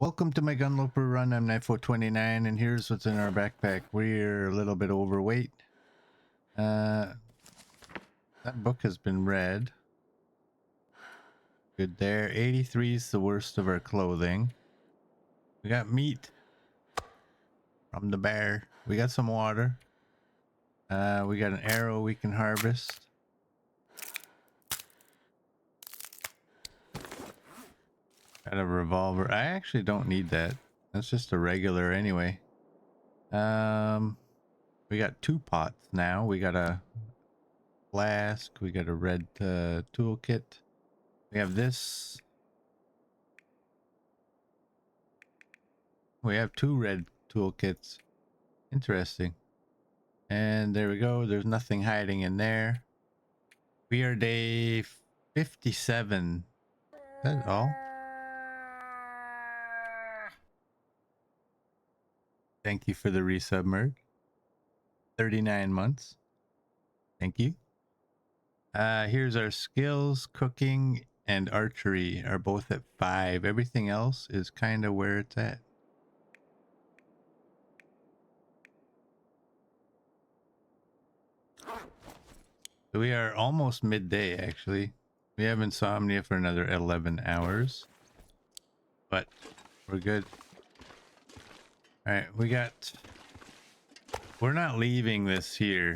Welcome to my Gunloper run. I'm Ep14, and here's what's in our backpack. We're a little bit overweight. That book has been read. Good there. 83 is the worst of our clothing. We got meat from the bear. We got some water. We got an arrow we can harvest. Got a revolver. I actually don't need that. That's just a regular anyway. We got 2 pots now. We got a flask. We got a red toolkit. We have this. We have 2 red toolkits. Interesting. And there we go. There's nothing hiding in there. We are day 57. Is that all? Thank you for the resub, Merg. 39 months. Thank you. Here's our skills. Cooking and archery are both at 5. Everything else is kind of where it's at. So we are almost midday, actually. We have insomnia for another 11 hours. But we're good. Alright, we're not leaving this here.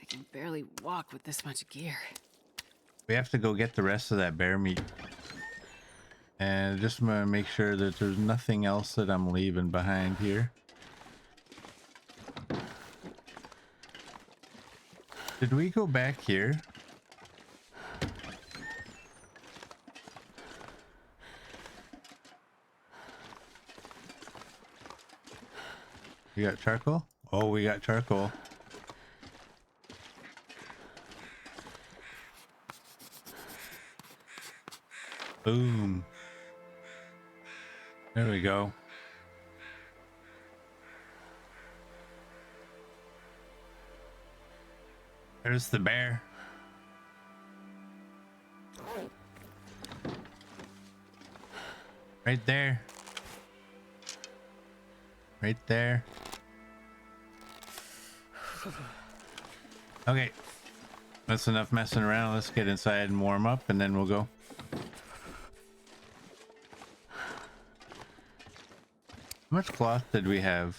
I can barely walk with this much gear. We have to go get the rest of that bear meat. And just want to make sure that there's nothing else that I'm leaving behind here. Did we go back here? We got charcoal? Oh, we got charcoal. Boom. There we go. There's the bear. Right there. Right there. Okay. That's enough messing around. Let's get inside and warm up, and then we'll go. How much cloth did we have?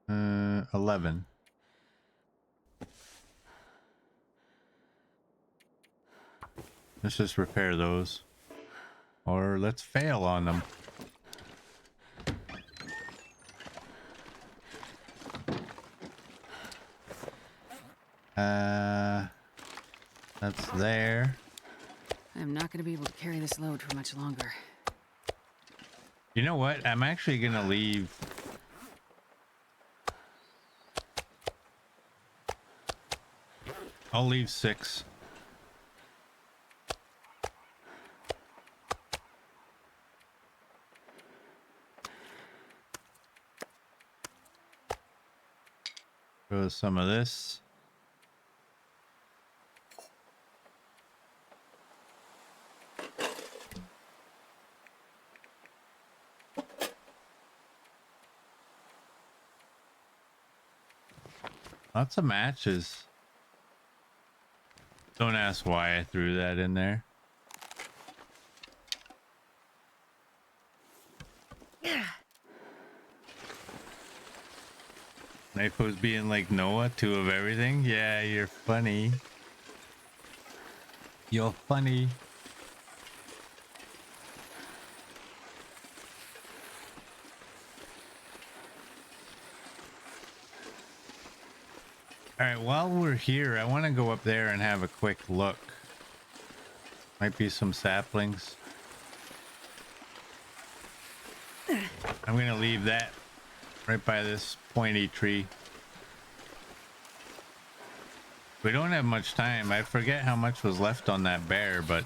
11. Let's just repair those. Or let's fail on them. That's there. I'm not going to be able to carry this load for much longer. You know what? I'm actually going to leave. I'll leave 6. Throw some of this. Lots of matches. Don't ask why I threw that in there. Knife was being like Noah, 2 of everything. Yeah, you're funny. You're funny. All right, while we're here, I want to go up there and have a quick look. Might be some saplings. I'm going to leave that right by this pointy tree. We don't have much time. I forget how much was left on that bear, but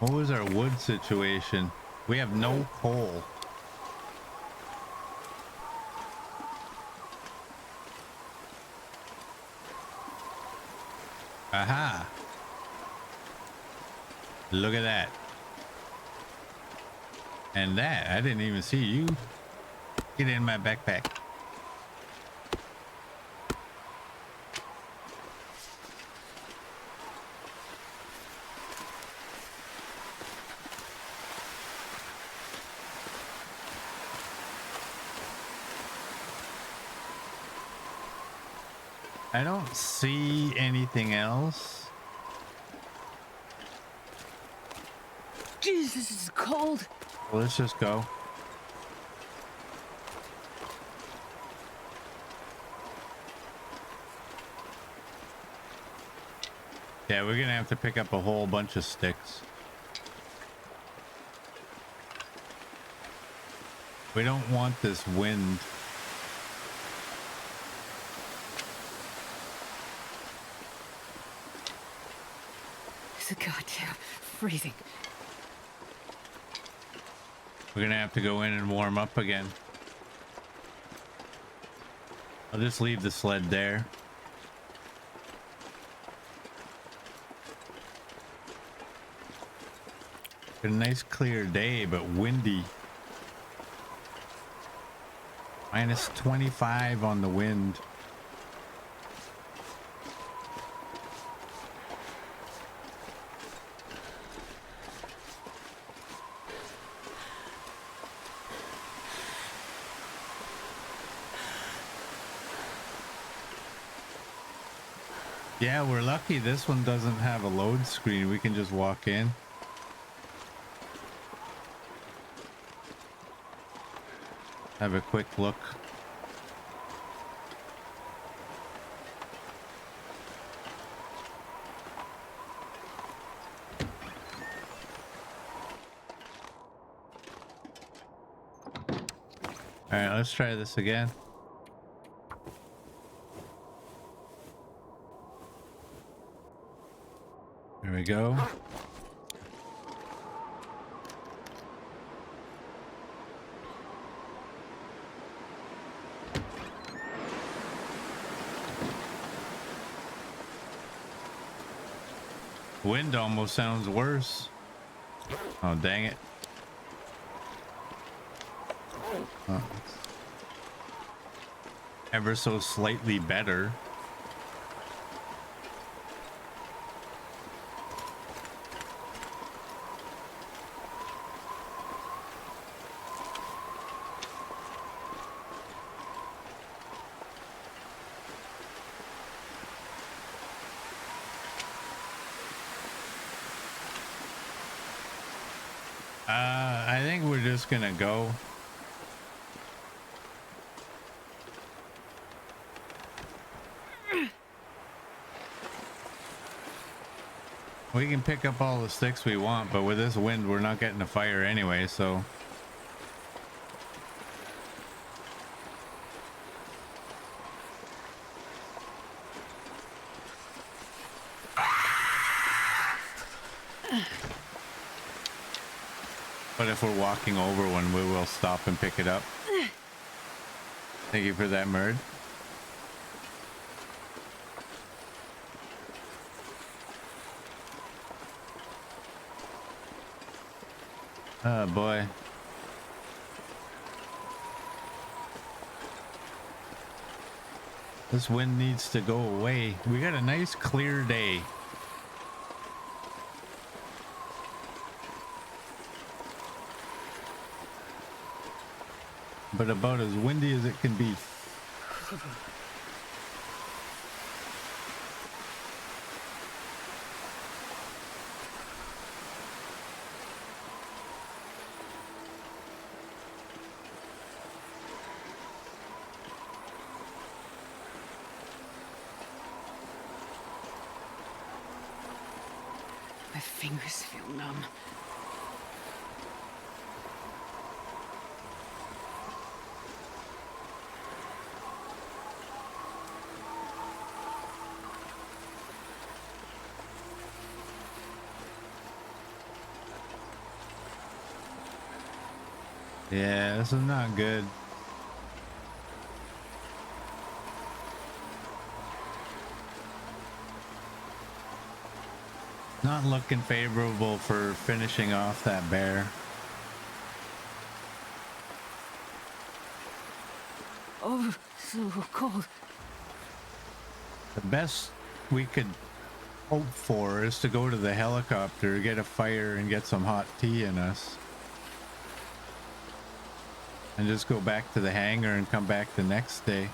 what was our wood situation? We have no coal. Aha! Look at that. And that, I didn't even see you. Get in my backpack. I don't see anything else. Jesus, this is cold. Well, let's just go. Yeah, we're gonna have to pick up a whole bunch of sticks. We don't want this wind. It's a goddamn freezing. We're gonna have to go in and warm up again. I'll just leave the sled there. A nice clear day, but windy. Minus 25 on the wind. Yeah, we're lucky this one doesn't have a load screen. We can just walk in. Have a quick look. All right, let's try this again. There we go. Wind almost sounds worse. Oh, dang it. Oh, it's ever so slightly better. I think we're just gonna go. We can pick up all the sticks we want, but with this wind, we're not getting a fire anyway, so. But if we're walking over one, we will stop and pick it up. Thank you for that, Murd. Oh boy. This wind needs to go away. We got a nice clear day. But about as windy as it can be. My fingers feel numb. Yeah, this is not good. Not looking favorable for finishing off that bear. Oh, so cold. The best we could hope for is to go to the helicopter, get a fire, and get some hot tea in us. And just go back to the hangar and come back the next day.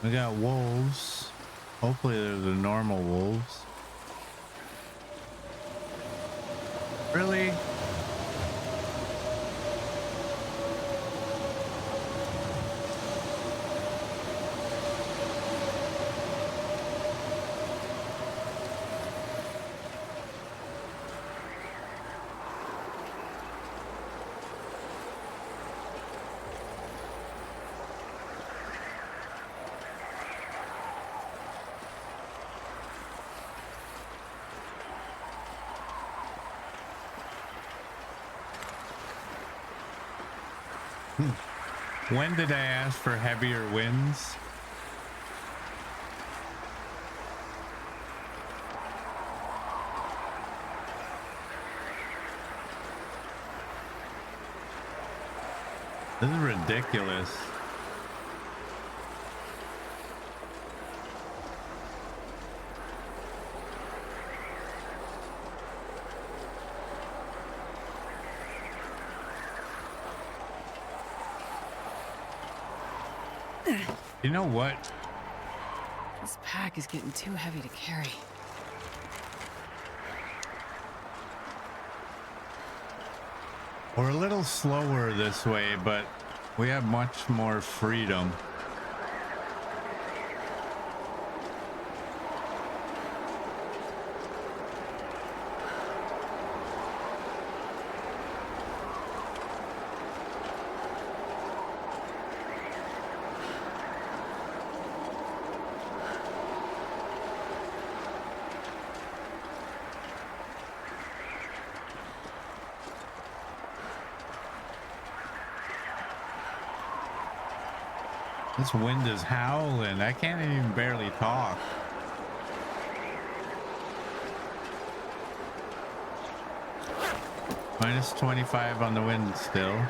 We got wolves. Hopefully they're the normal wolves. Really? When did I ask for heavier winds? This is ridiculous. You know what? This pack is getting too heavy to carry. We're a little slower this way, but we have much more freedom. This wind is howling. I can't even barely talk. Minus 25 on the wind still.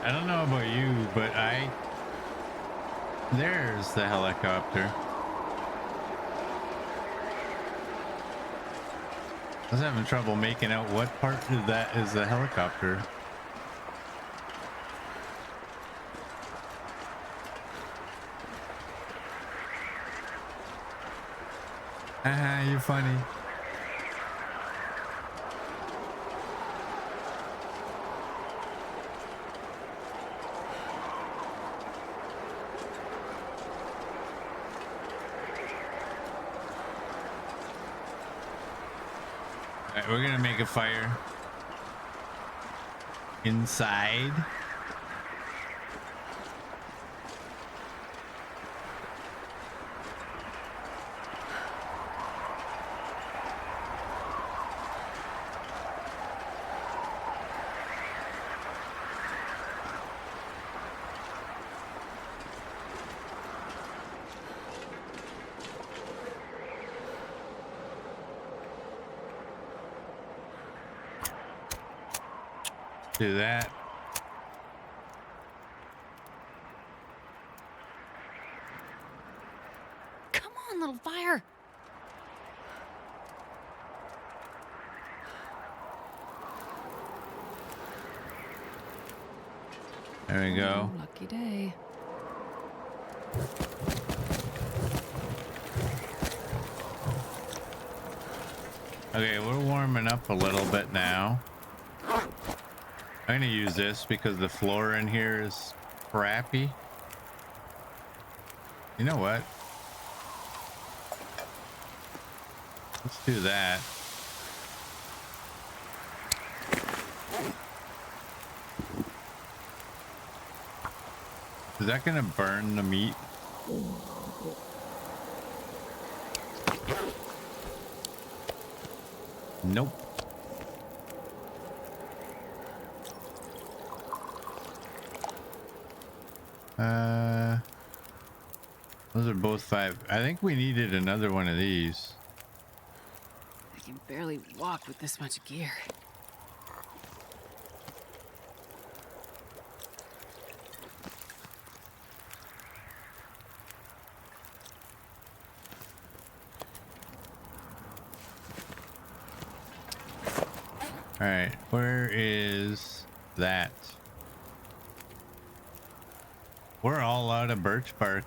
I don't know about you, but there's the helicopter. I was having trouble making out what part of that is the helicopter. Haha, you're funny. We're gonna make a fire inside. Do that. Come on, little fire. There we go. Oh, lucky day. Okay, we're warming up a little bit now. I'm gonna use this because the floor in here is crappy. You know what? Let's do that. Is that gonna burn the meat? Nope. Those are both 5. I think we needed another one of these. I can barely walk with this much gear. All right, where is that? We're all out of birch bark.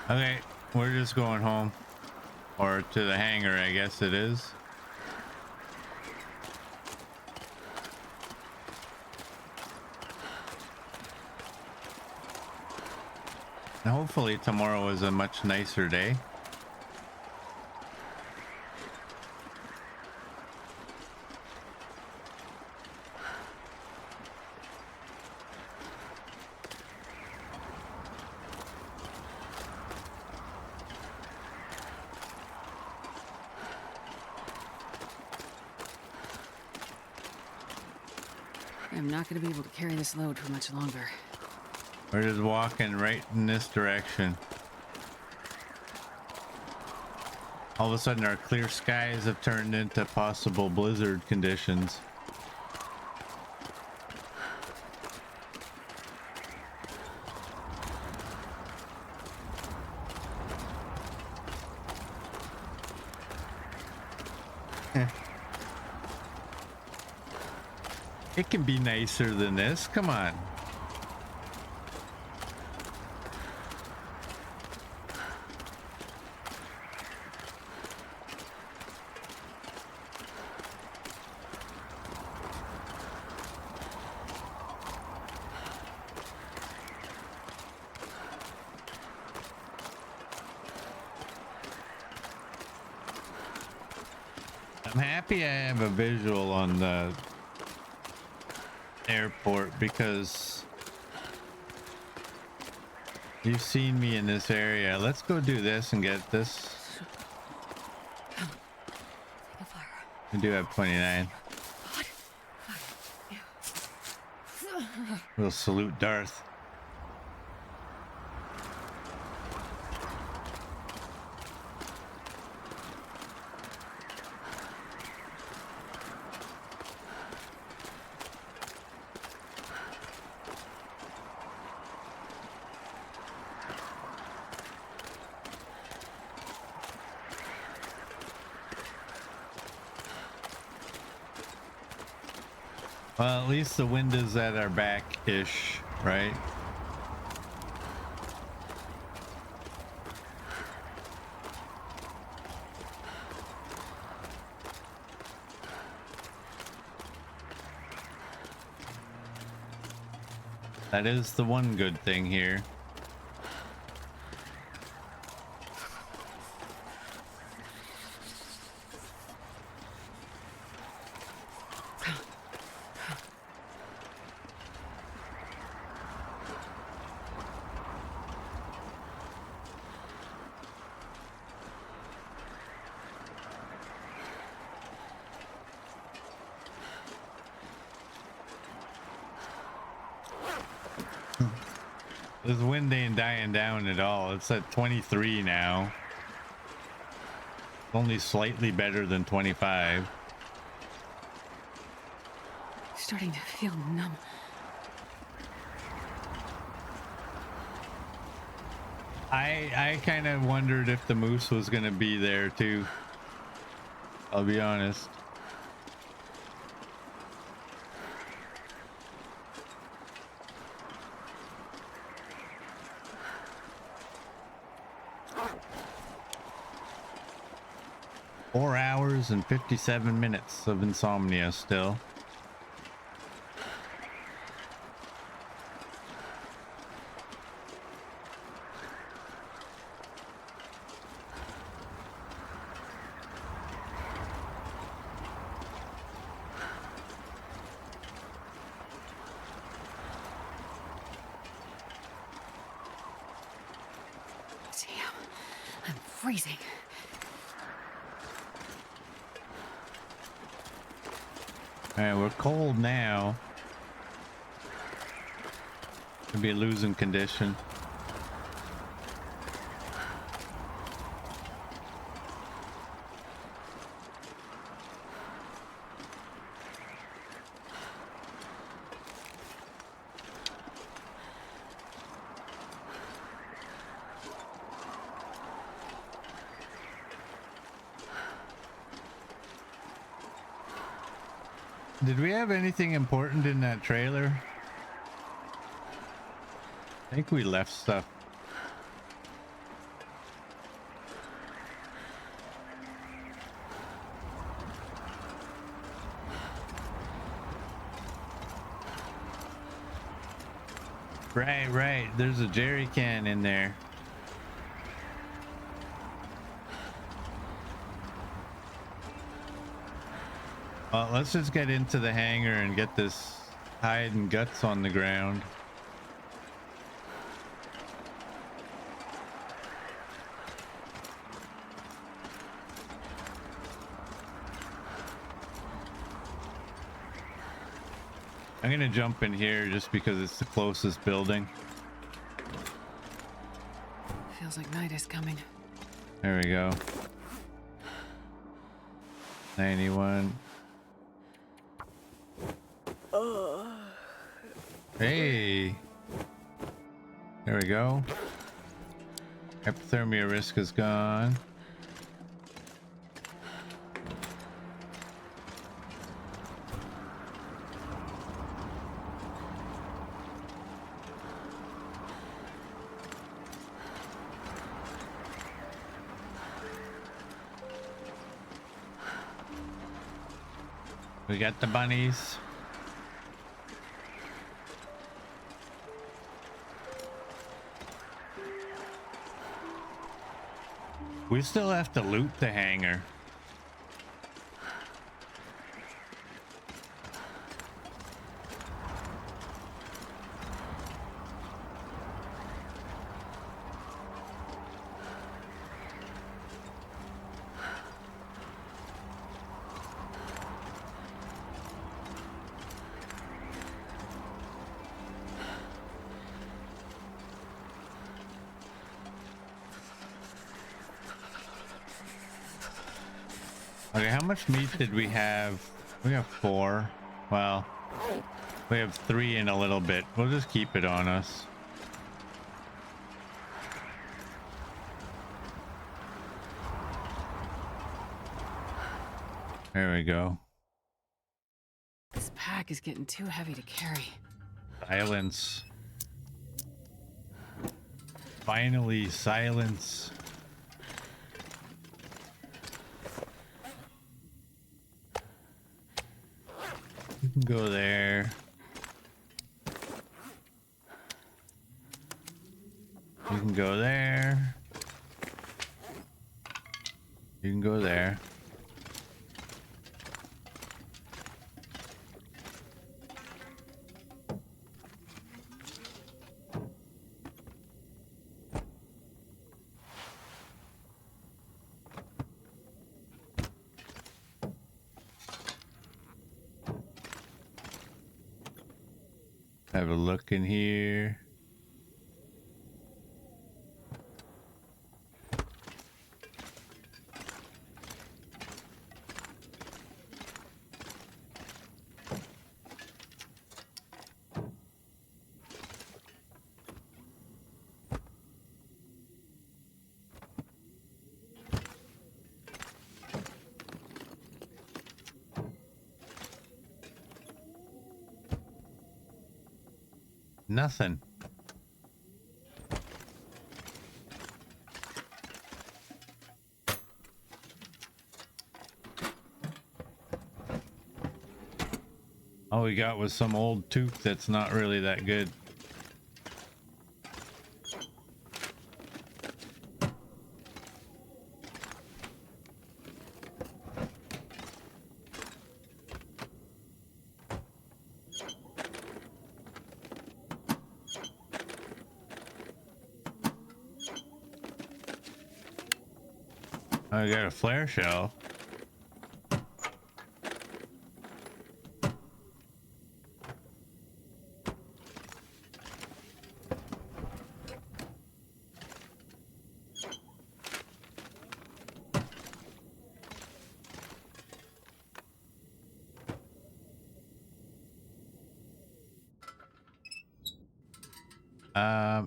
Okay, we're just going home. Or to the hangar, I guess it is. And hopefully tomorrow is a much nicer day. I'm not going to be able to carry this load for much longer. We're just walking right in this direction. All of a sudden, our clear skies have turned into possible blizzard conditions. It can be nicer than this. Come on. I'm happy I have a visual on the airport because you've seen me in this area. Let's go do this and get this. Take a fire. We do have 29. We'll salute Darth. Well, at least the wind is at our back-ish, right? That is the one good thing here. This wind ain't dying down at all. It's at 23 now. Only slightly better than 25. Starting to feel numb. I kind of wondered if the moose was gonna be there too. I'll be honest. Four hours and 57 minutes of insomnia still. Damn, I'm freezing. All right, we're cold now. Could be a losing condition. Did we have anything important in that trailer? I think we left stuff. Right. There's a jerry can in there. Well, let's just get into the hangar and get this hide and guts on the ground. I'm gonna jump in here just because it's the closest building. Feels like night is coming. There we go. 91. Hey. There we go. Hypothermia risk is gone. We got the bunnies. We still have to loot the hangar. Okay, how much meat did we have? We have 4. Well, we have 3 in a little bit. We'll just keep it on us. There we go. This pack is getting too heavy to carry. Silence. Finally, silence. You can go there. You can go there. You can go there. Have a look in here. Nothing. All we got was some old toque that's not really that good. I got a flare shell.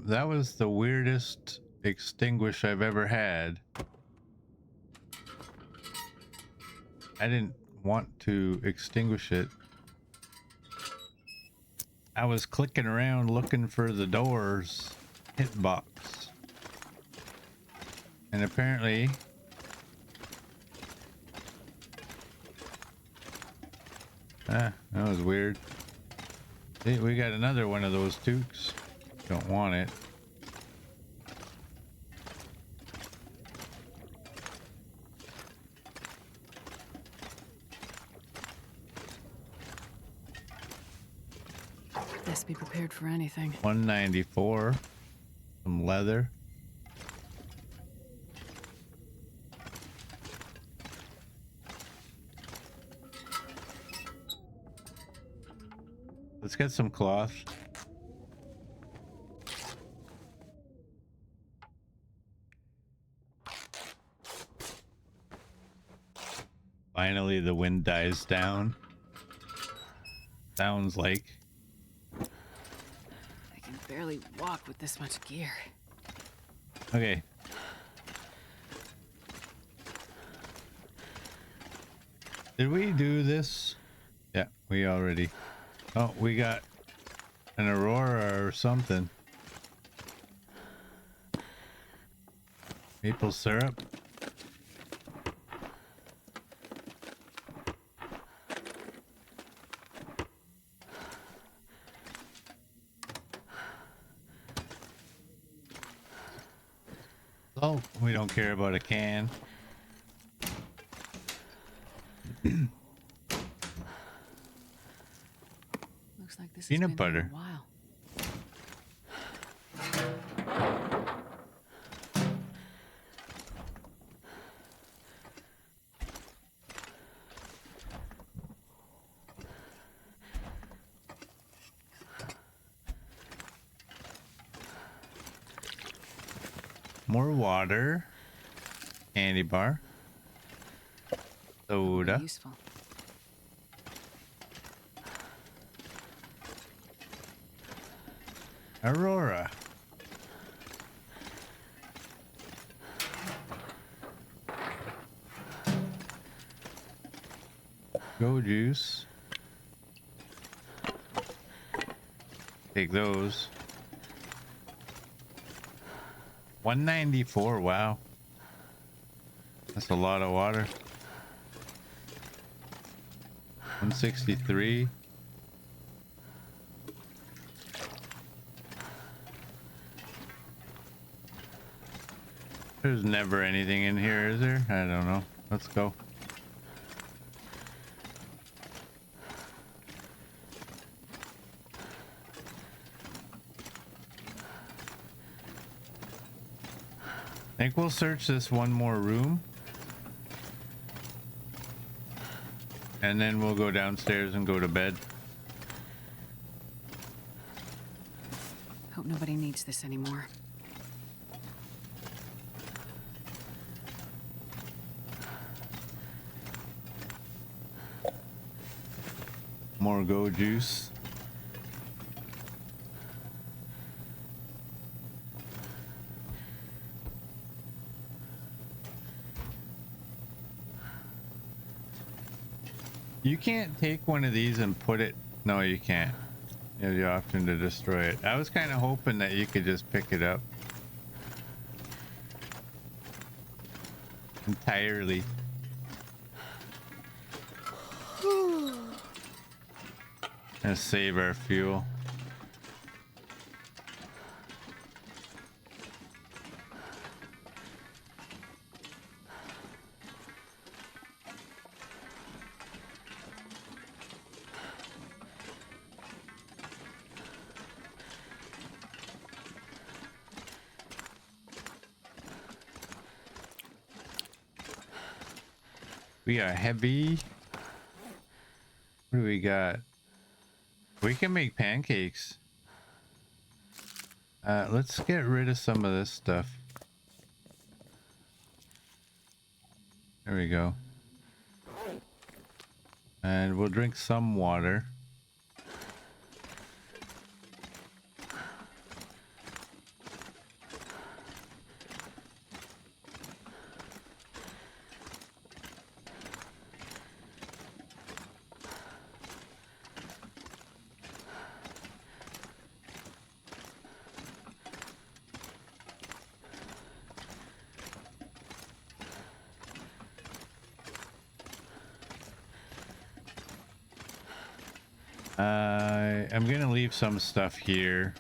That was the weirdest extinguish I've ever had. I didn't want to extinguish it. I was clicking around looking for the door's hitbox. And apparently that was weird. Hey, we got another one of those toques. Don't want it. Best be prepared for anything. 194. Some leather. Let's get some cloth. Finally, the wind dies down. Sounds like. I can barely walk with this much gear. Okay. Did we do this? Yeah, we already. Oh, we got an aurora or something. Maple syrup. Oh, we don't care about a can. Looks like this Peanut has been here butter. a while. More water. Candy bar. Soda. Useful. Aurora. Go juice. Take those. 194. Wow. That's a lot of water. 163. There's never anything in here, is there? I don't know. Let's go. I think we'll search this one more room. And then we'll go downstairs and go to bed. Hope nobody needs this anymore. More go juice. You can't take one of these and put it. No, you can't. You have the option to destroy it. I was kind of hoping that you could just pick it up entirely. And save our fuel. We are heavy. What do we got? We can make pancakes. Let's get rid of some of this stuff. There we go. And we'll drink some water. I'm gonna leave some stuff here.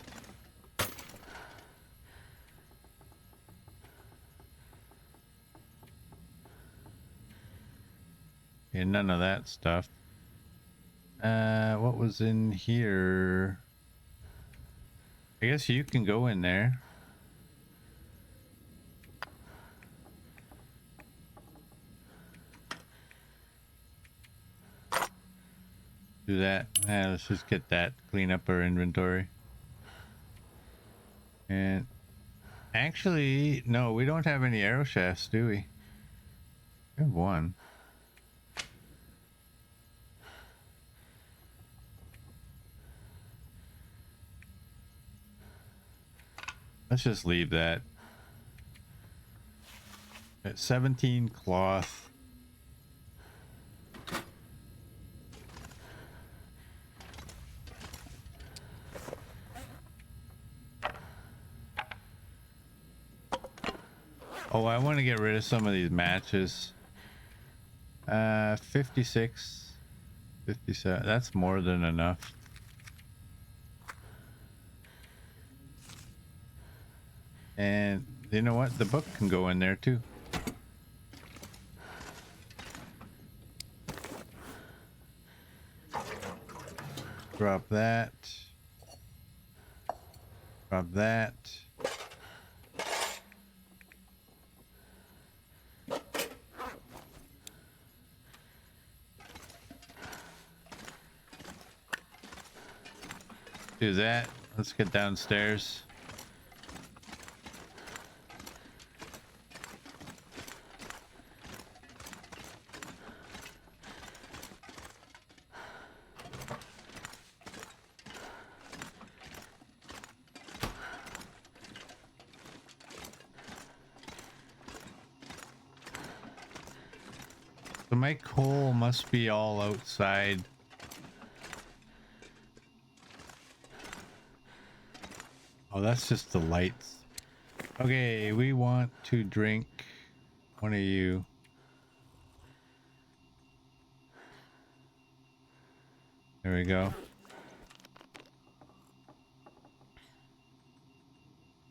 Okay, none of that stuff. What was in here? I guess you can go in there. Do that. Let's just get that. Clean up our inventory. And actually, no, we don't have any arrow shafts, do we? We have one. Let's just leave that. At 17 cloth. Oh, I want to get rid of some of these matches. 56, 57. That's more than enough. And you know what? The book can go in there too. Drop that. Drop that. Do that. Let's get downstairs. So my coal must be all outside. Oh, that's just the lights. Okay, we want to drink one of you. There we go.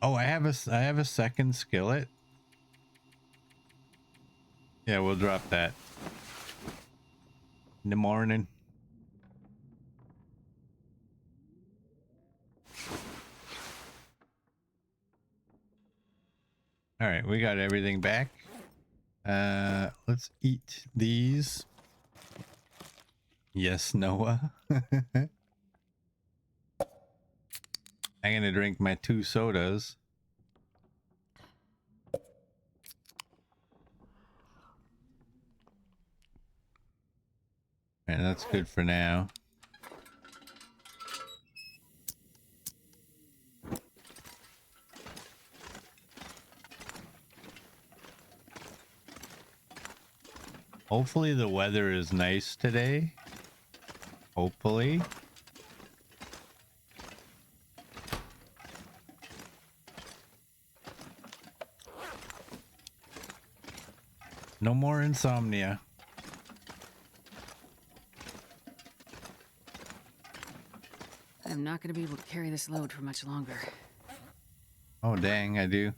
Oh, I have a second skillet. Yeah, we'll drop that in the morning. All right, we got everything back. Let's eat these. Yes, Noah. I'm gonna drink my 2 sodas. And that's good for now. Hopefully the weather is nice today. Hopefully. No more insomnia. I'm not gonna be able to carry this load for much longer. Oh, dang, I do.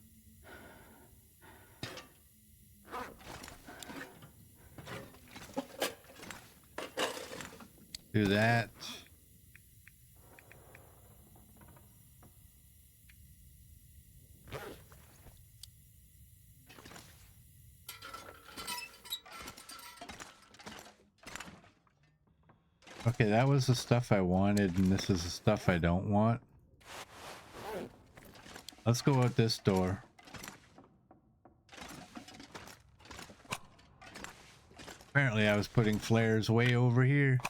Do that. Okay, that was the stuff I wanted, and this is the stuff I don't want. Let's go out this door. Apparently I was putting flares way over here.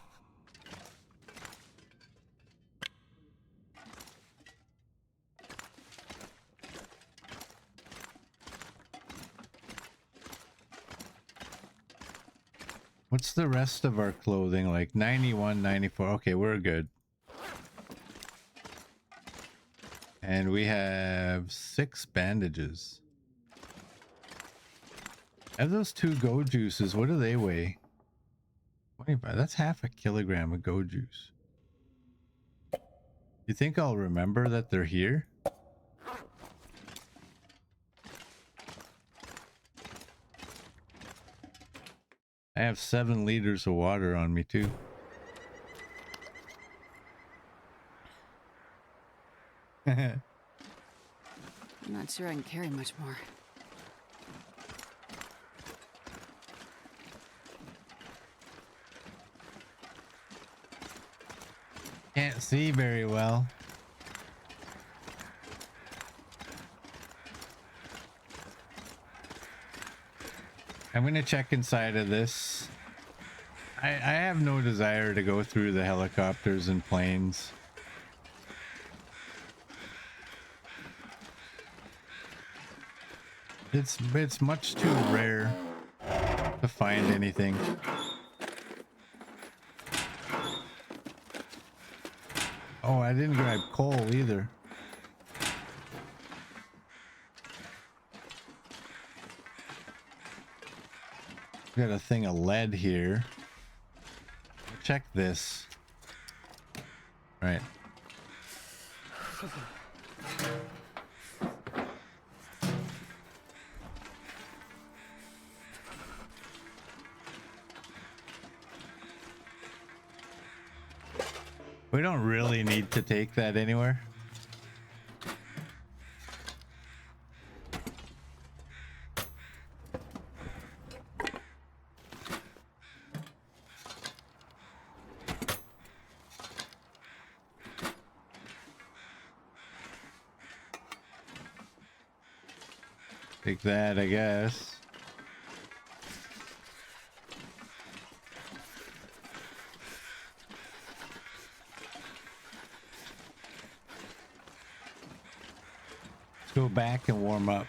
What's the rest of our clothing like? 91, 94. Okay, we're good. And we have 6 bandages. I have those 2 go juices. What do they weigh? 25. That's half a kilogram of go juice. You think I'll remember that they're here? I have 7 liters of water on me too. I'm not sure I can carry much more. Can't see very well. I'm gonna check inside of this. I have no desire to go through the helicopters and planes. It's much too rare to find anything. Oh, I didn't grab coal either. Got a thing of lead here. Check this. Right. We don't really need to take that anywhere. Take that, I guess. Let's go back and warm up.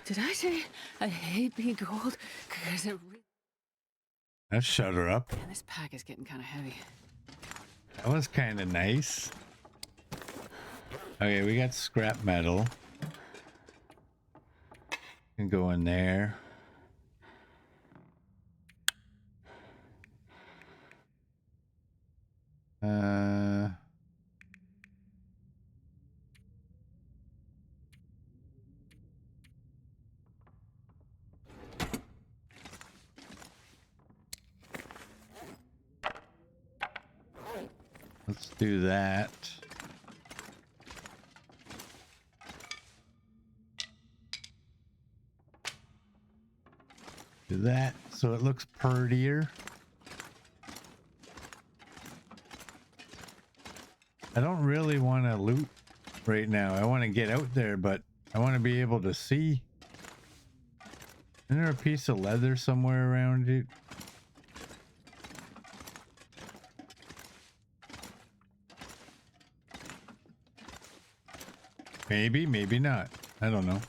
Did I say I hate being cold? Because it really... Let's shut her up. Man, this pack is getting kind of heavy. That was kind of nice. Okay, we got scrap metal. Can go in there. Let's do that. Do that so it looks prettier. I don't really want to loot right now. I want to get out there, but I want to be able to see. Isn't there a piece of leather somewhere around it? Maybe, maybe not. I don't know.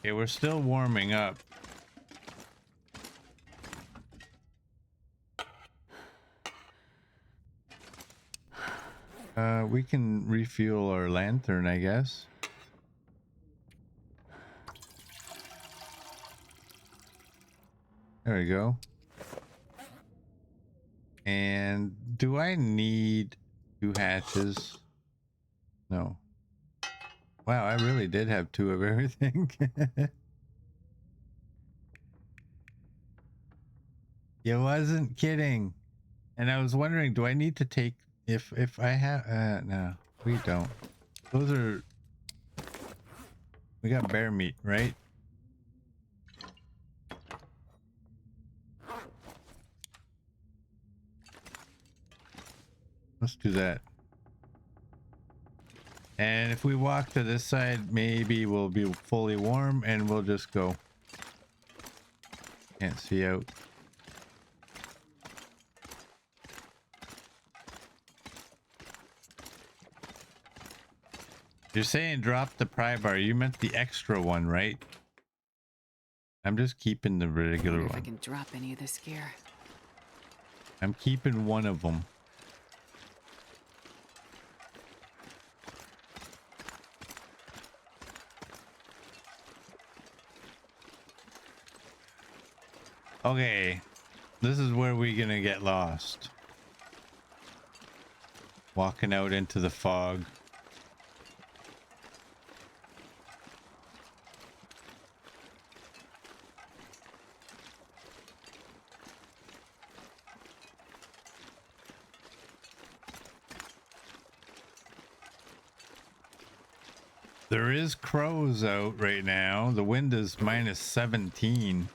Okay, we're still warming up. We can refuel our lantern, I guess. There we go. And do I need 2 hatches? No. Wow, I really did have 2 of everything. You wasn't kidding. And I was wondering, do I need to take if I have no, we don't. Those are, we got bear meat, right? Let's do that. And if we walk to this side, maybe we'll be fully warm and we'll just go. Can't see out. You're saying drop the pry bar. You meant the extra one, right? I'm just keeping the regular If I one. can drop any of this gear. I'm keeping one of them. Okay, this is where we're gonna get lost. Walking out into the fog. There is crows out right now. The wind is minus 17.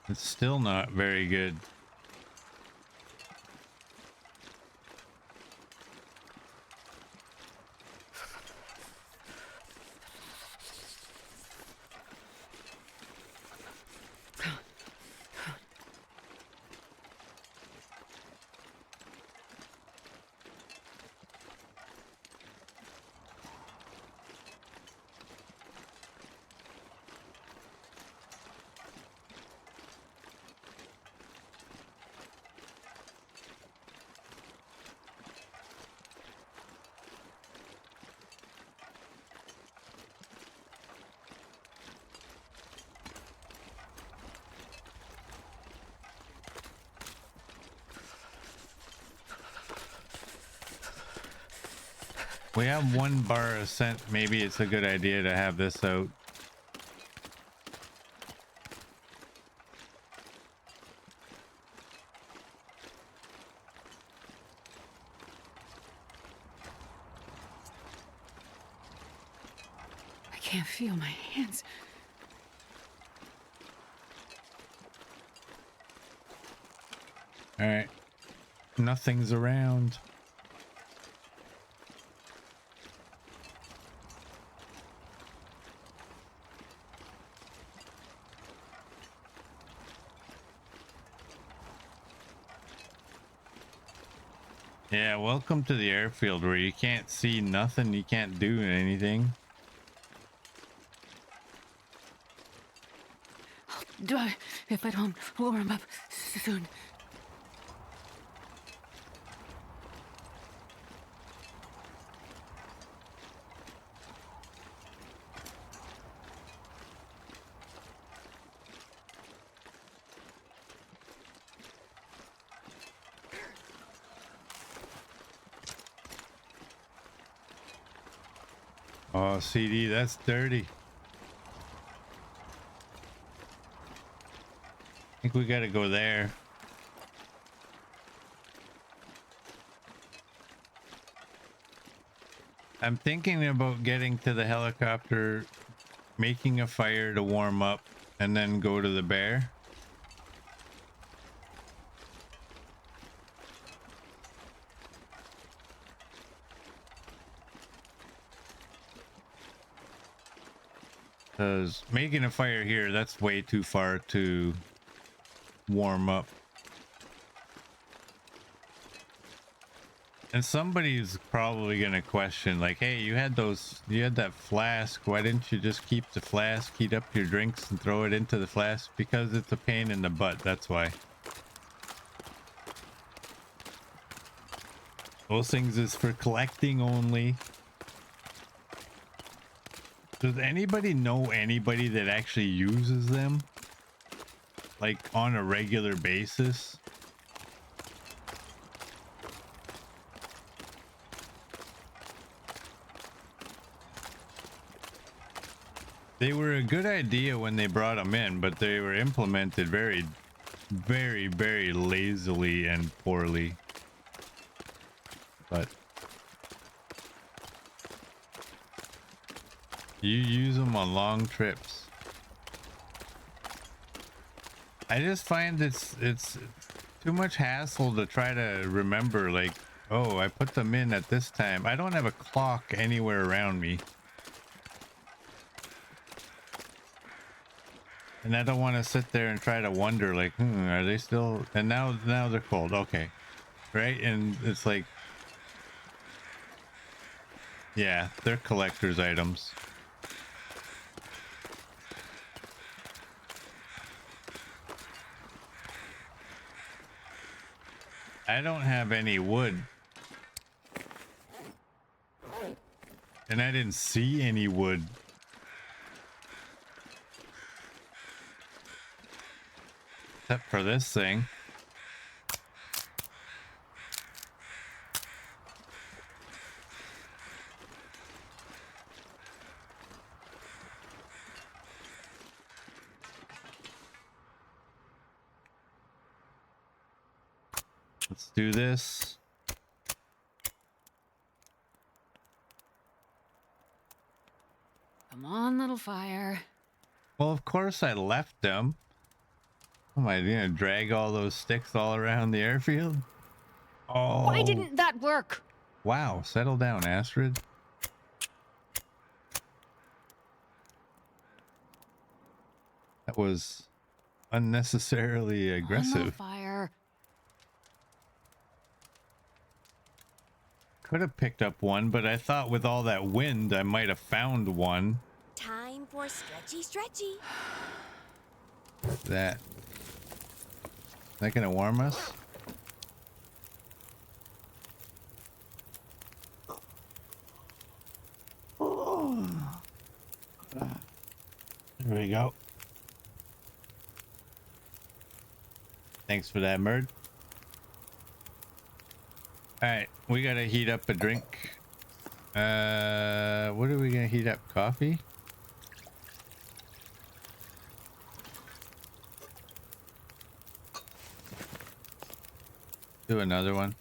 It's still not very good. We have 1 bar of scent. Maybe it's a good idea to have this out. I can't feel my hands. All right. Nothing's around. Yeah, welcome to the airfield where you can't see nothing, you can't do anything. I'll die if I don't warm up soon. Oh, CD, that's dirty. I think we gotta go there. I'm thinking about getting to the helicopter, making a fire to warm up, and then go to the bear. Because making a fire here, that's way too far to warm up. And somebody's probably gonna question, like, hey, you had that flask. Why didn't you just keep the flask, heat up your drinks, and throw it into the flask? Because it's a pain in the butt. That's why. Those things is for collecting only. Does anybody know anybody that actually uses them? Like on a regular basis? They were a good idea when they brought them in, but they were implemented very, very, very lazily and poorly. But you use them on long trips. I just find it's too much hassle to try to remember, like, oh, I put them in at this time. I don't have a clock anywhere around me. And I don't want to sit there and try to wonder, like, are they still? And now they're cold. Okay. Right? And it's like, yeah, they're collector's items. I don't have any wood. And I didn't see any wood. Except for this thing. Let's do this. Come on, little fire. Well, of course I left them. Am I gonna drag all those sticks all around the airfield? Oh. Why didn't that work? Wow, settle down, Astrid. That was unnecessarily aggressive. Fire. Could have picked up one, but I thought with all that wind, I might have found one. Time for stretchy. That. Is that gonna warm us? There we go. Thanks for that, Murd. Alright, we gotta heat up a drink. What are we gonna heat up? Coffee? Do another one.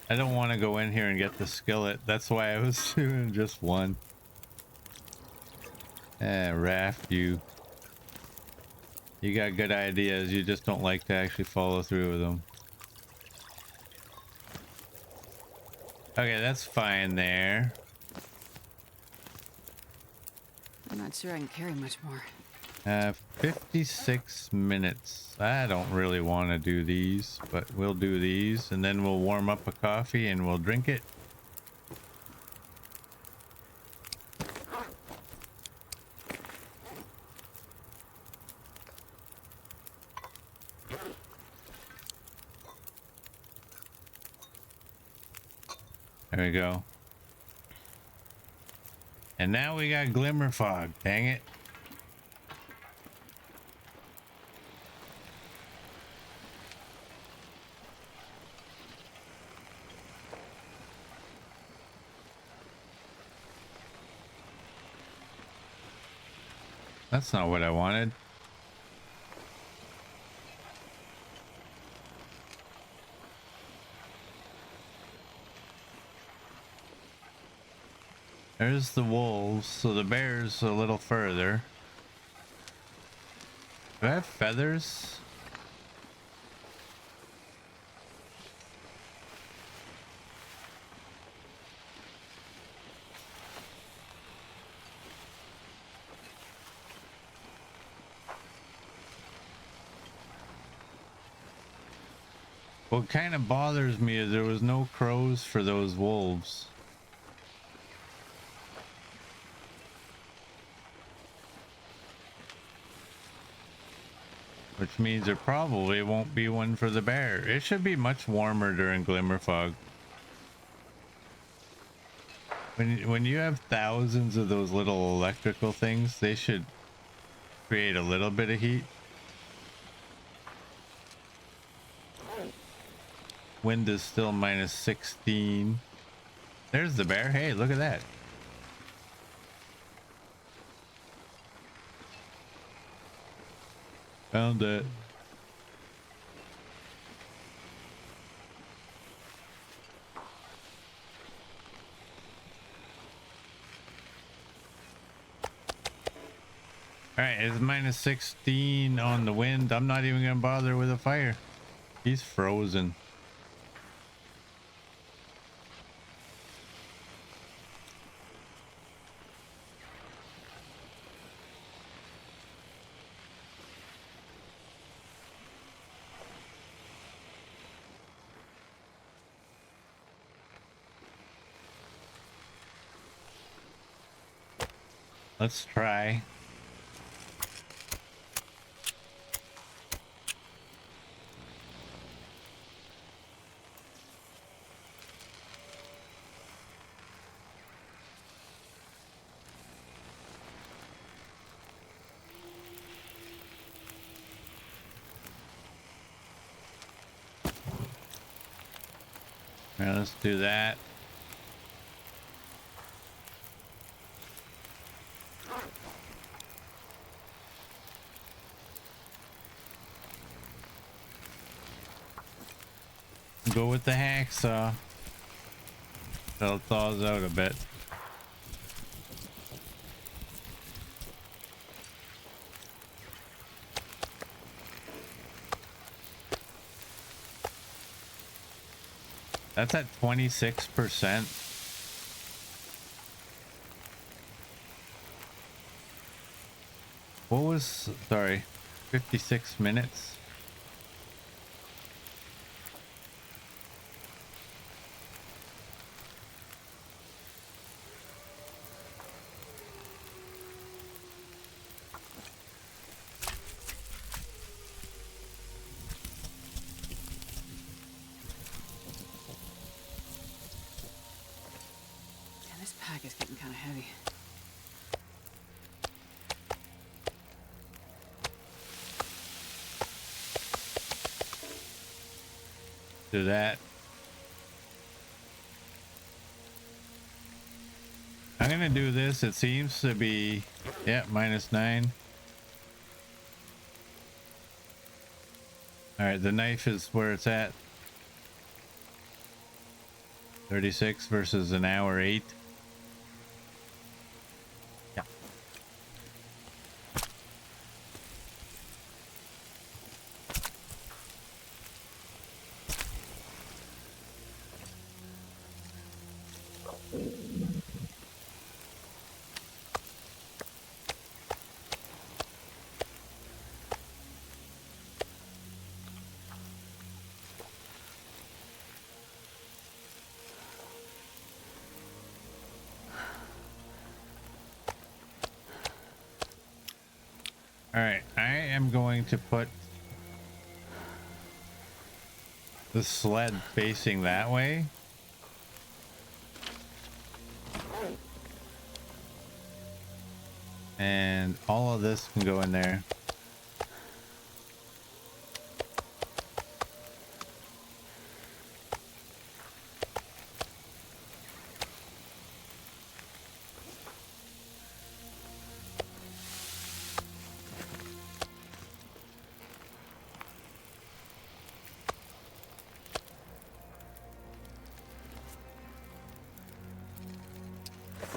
I don't want to go in here and get the skillet. That's why I was doing just one. Raft, you got good ideas. You just don't like to actually follow through with them. Okay, that's fine there. I'm not sure I can carry much more. 56 minutes. I don't really want to do these, but we'll do these and then we'll warm up a coffee and we'll drink it. There we go. And now we got glimmer fog. Dang it. That's not what I wanted. There's the wolves, so the bear's a little further. Do I have feathers? What kind of bothers me is there was no crows for those wolves. Which means there probably won't be one for the bear. It should be much warmer during glimmer fog. When you have thousands of those little electrical things, they should create a little bit of heat. Wind is still minus 16. There's the bear. Hey, look at that. Found it. All right, it's minus 16 on the wind. I'm not even gonna bother with a fire. He's frozen. Let's try. Now let's do that. Go with the hacksaw. That'll thaw us out a bit. That's at 26%. What was, sorry, 56 minutes? Yeah, this pack is getting kind of heavy. Do that. I'm gonna do this. It seems to be, yeah, minus 9. All right, the knife is where it's at. 36 versus an hour 8. Yeah. All right, I am going to put the sled facing that way. And all of this can go in there.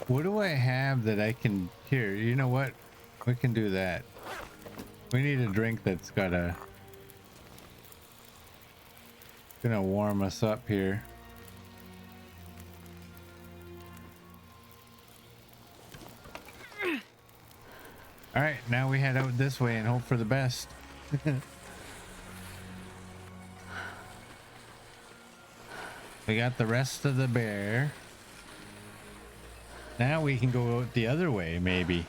What do I have that I can, here, you know what? We can do that. We need a drink that's gonna warm us up here. All right, now we head out this way and hope for the best. We got the rest of the bear. Now we can go out the other way, maybe.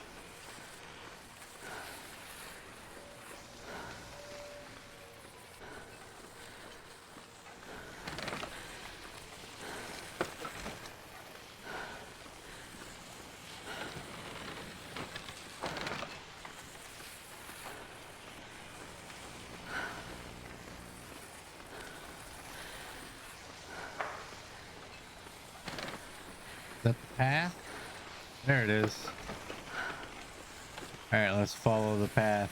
Is that the path? There it is. All right, let's follow the path.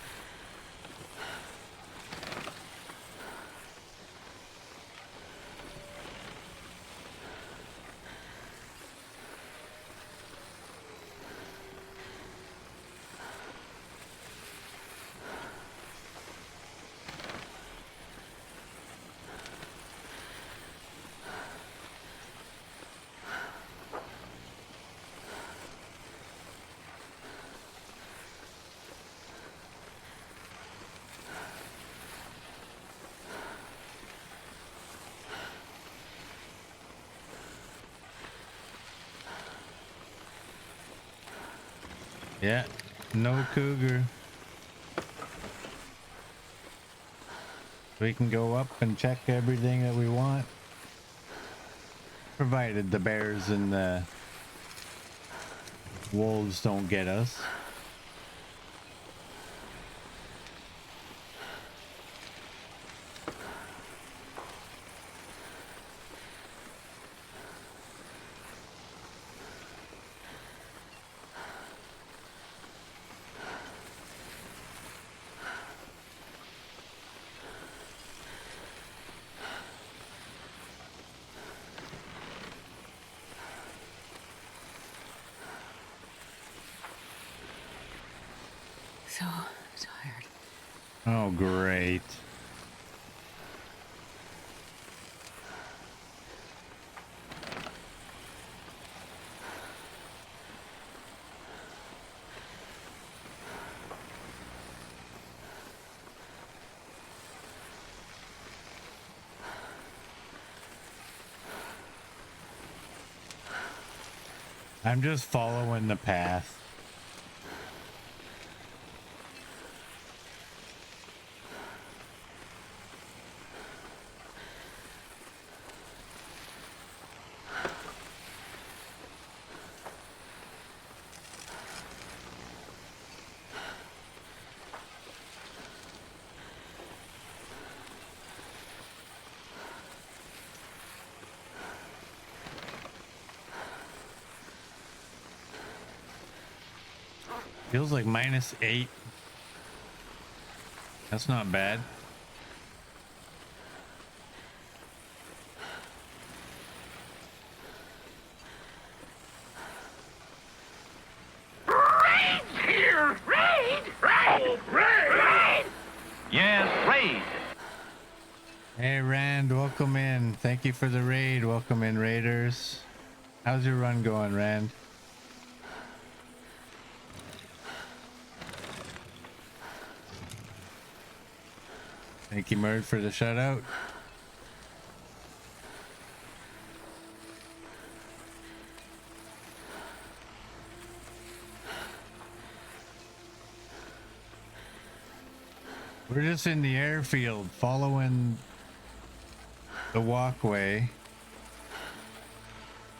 Yeah, no cougar. We can go up and check everything that we want. Provided the bears and the wolves don't get us. So tired. Oh, great. I'm just following the path. Feels like -8. That's not bad. Here! Raid! Raid! Raid! Yes, raid! Hey, Rand, welcome in. Thank you for the raid. Welcome in, raiders. How's your run going, Rand? Thank you, Murd, for the shout out. We're just in the airfield following the walkway.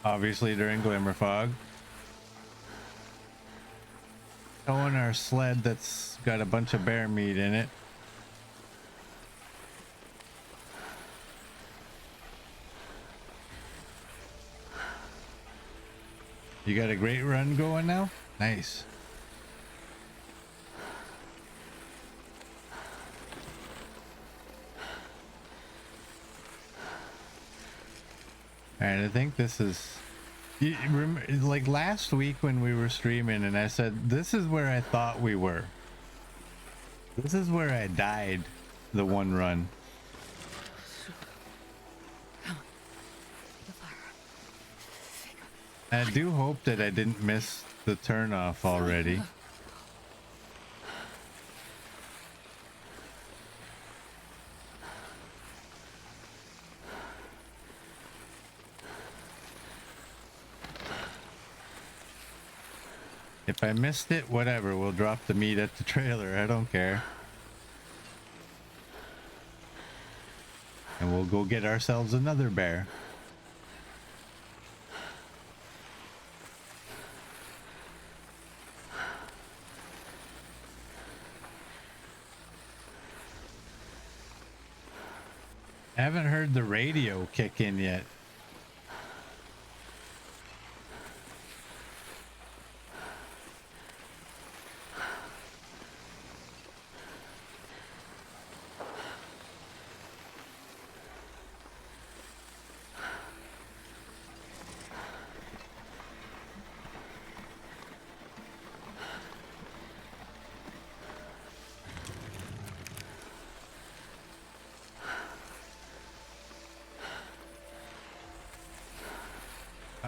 Obviously during Glimmer Fog. Towing our sled that's got a bunch of bear meat in it. You got a great run going now? Nice. Alright, I think this is... You remember, like last week when we were streaming and I said, this is where I thought we were. This is where I died the one run. I do hope that I didn't miss the turnoff already. If I missed it, whatever. We'll drop the meat at the trailer. I don't care. And we'll go get ourselves another bear. I haven't heard the radio kick in yet.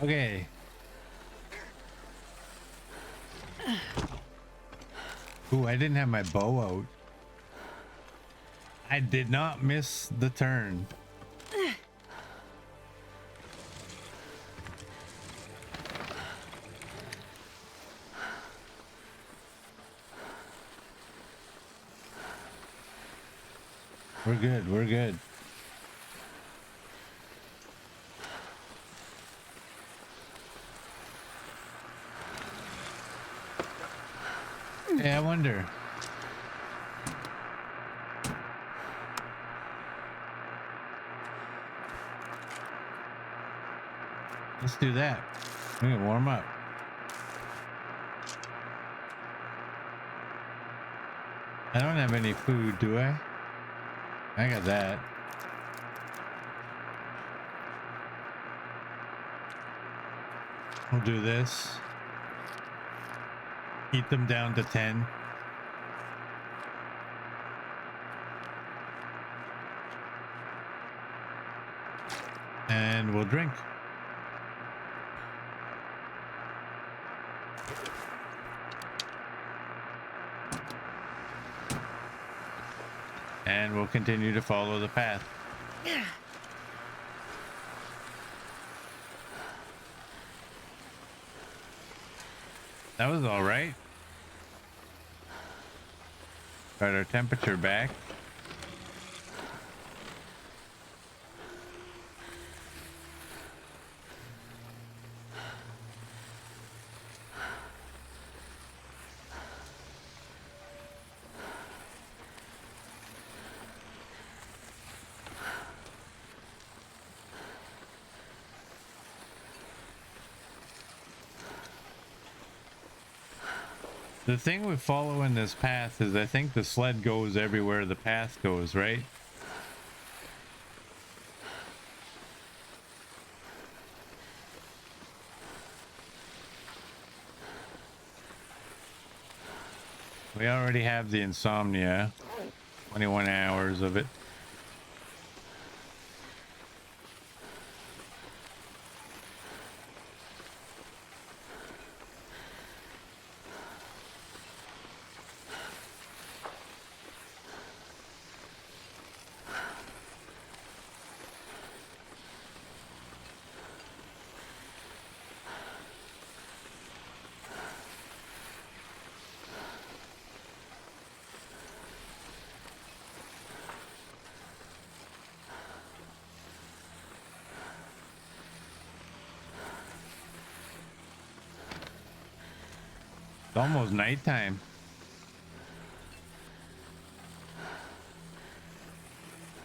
Okay. Ooh, I didn't have my bow out. I did not miss the turn. We're good. We're good. Hey, I wonder. Let's do that. We can warm up. I don't have any food, do I? I got that. We'll do this. Heat them down to 10. And we'll drink. And we'll continue to follow the path. That was all right. Got our temperature back. The thing with following this path is I think the sled goes everywhere the path goes, right? We already have the insomnia, 21 hours of it. It's almost nighttime.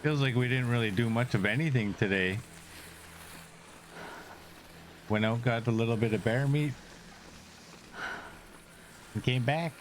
Feels like we didn't really do much of anything today. Went out, got a little bit of bear meat, and came back.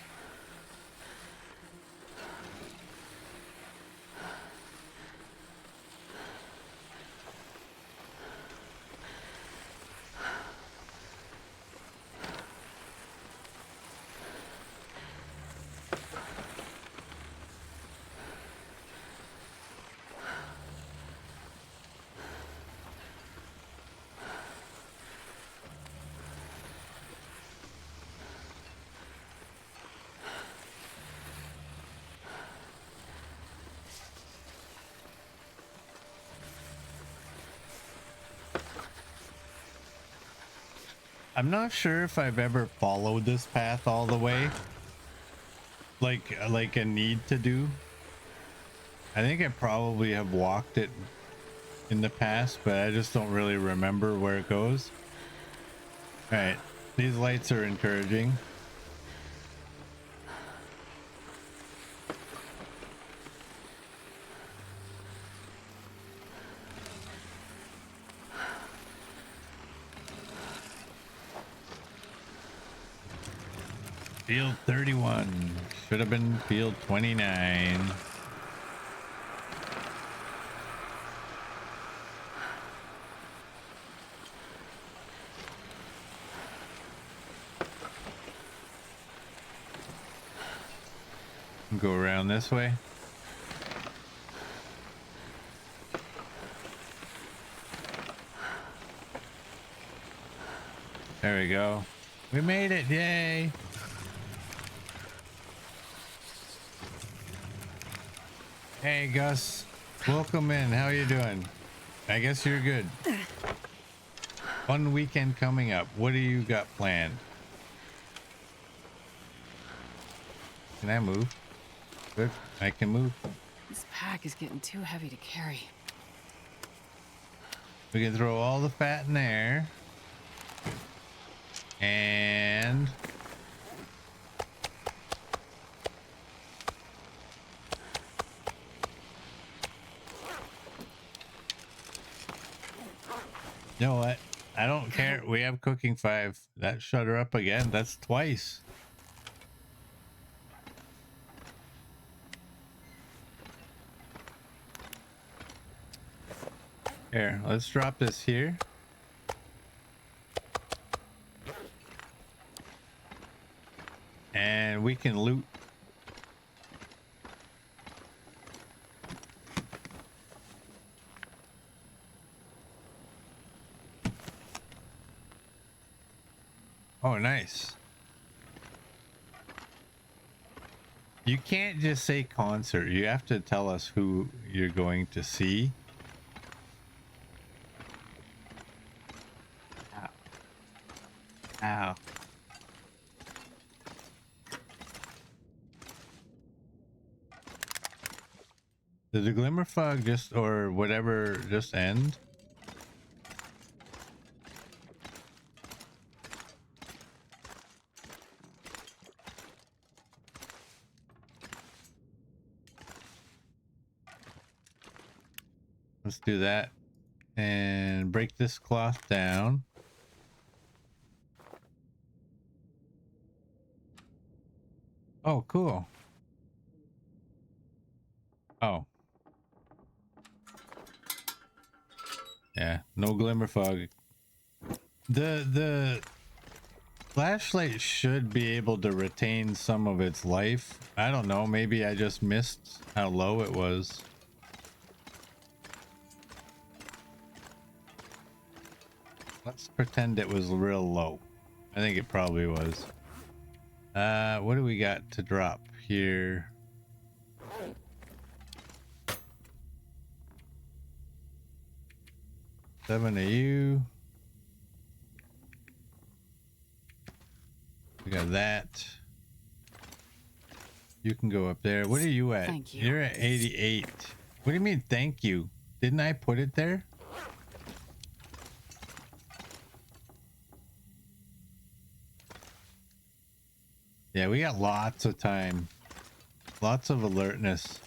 I'm not sure if I've ever followed this path all the way, like a need to do. I think I probably have walked it in the past, but I just don't really remember where it goes. All right, these lights are encouraging. Field 31 should have been field 29. Go around this way. There we go. We made it, yay! Hey Gus, welcome in. How you doing? I guess you're good. Fun weekend coming up. What do you got planned? Can I move? Good, I can move. This pack is getting too heavy to carry. We can throw all the fat in there. And you know what? I don't care. We have cooking 5. That shut her up again. That's twice. Here, let's drop this here. And we can loot. Oh, nice. You can't just say concert. You have to tell us who you're going to see. Ow. Ow. Did the glimmer fog just, or whatever, just end? Let's do that and break this cloth down. Oh, cool. Oh. Yeah, no glimmer fog. The flashlight should be able to retain some of its life. I don't know, maybe I just missed how low it was. Let's pretend it was real low. I think it probably was. What do we got to drop here? Seven of you. We got that. You can go up there. What are you at? Thank you. You're at 88. What do you mean thank you? Didn't I put it there? Yeah, we got lots of time. Lots of alertness.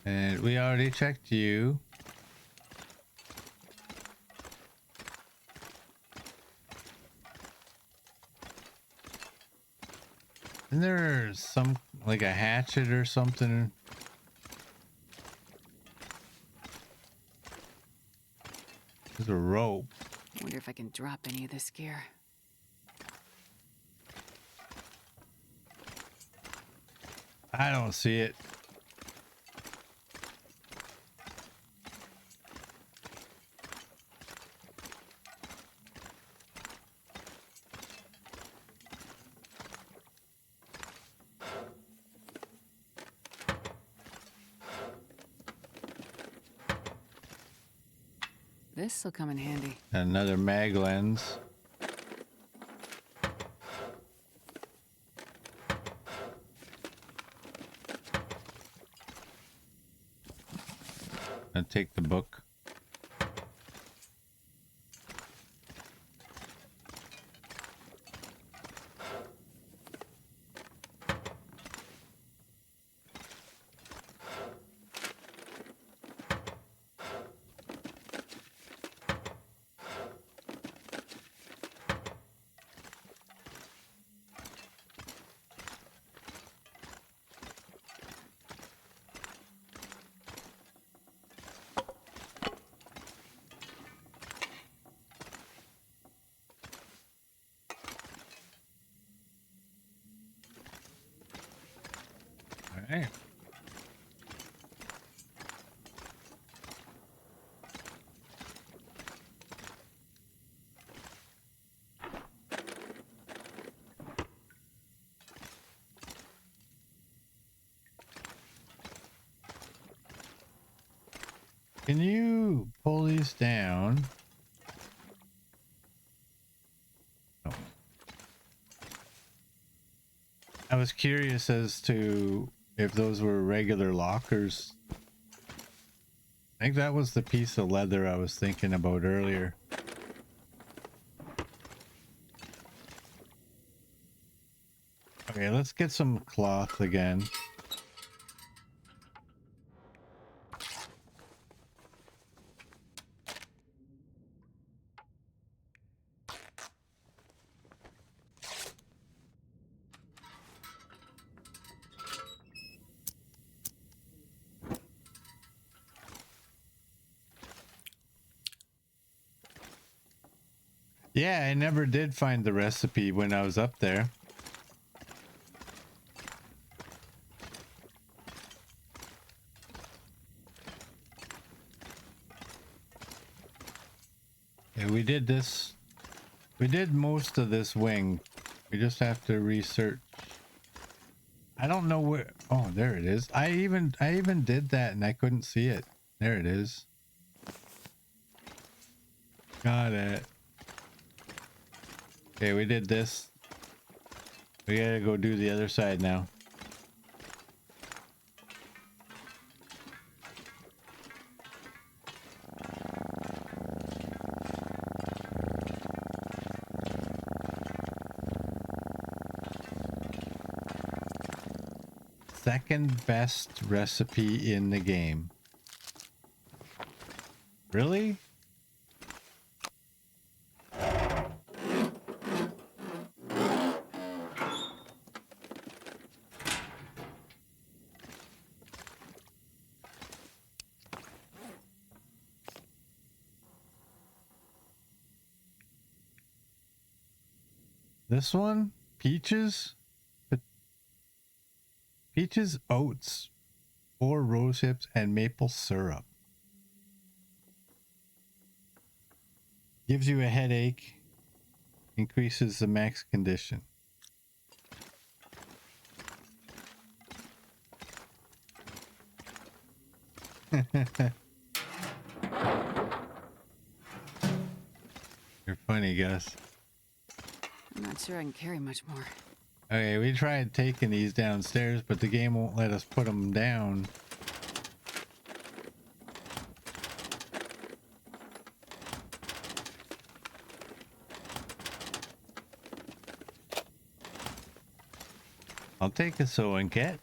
And we already checked you. Isn't there some, like a hatchet or something? There's a rope. I wonder if I can drop any of this gear. I don't see it. This'll come in handy. Another mag lens. I'll take the book. All right. Can you pull these down? Oh. I was curious as to if those were regular lockers. I think that was the piece of leather I was thinking about earlier. Okay, let's get some cloth again. Yeah, I never did find the recipe when I was up there. Yeah, we did this. We did most of this wing. We just have to research. I don't know where. Oh, there it is. I even did that and I couldn't see it. There it is. Got it. Okay, we did this. We gotta go do the other side now. Second best recipe in the game. Really? This one? Peaches? Peaches, oats, 4 rose hips, and maple syrup. Gives you a headache. Increases the max condition. You're funny, Gus. I'm not sure I can carry much more. Okay, we tried taking these downstairs, but the game won't let us put them down. I'll take a sewing kit.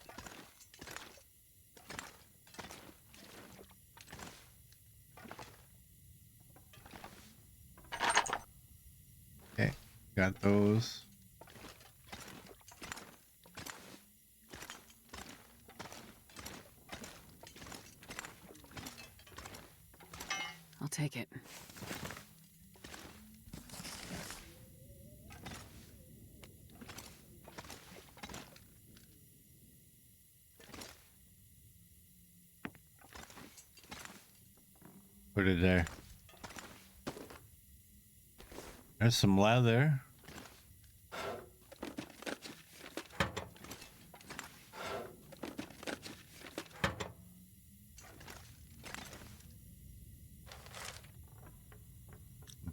Okay, got those. I'll take it. Put it there. There's some leather.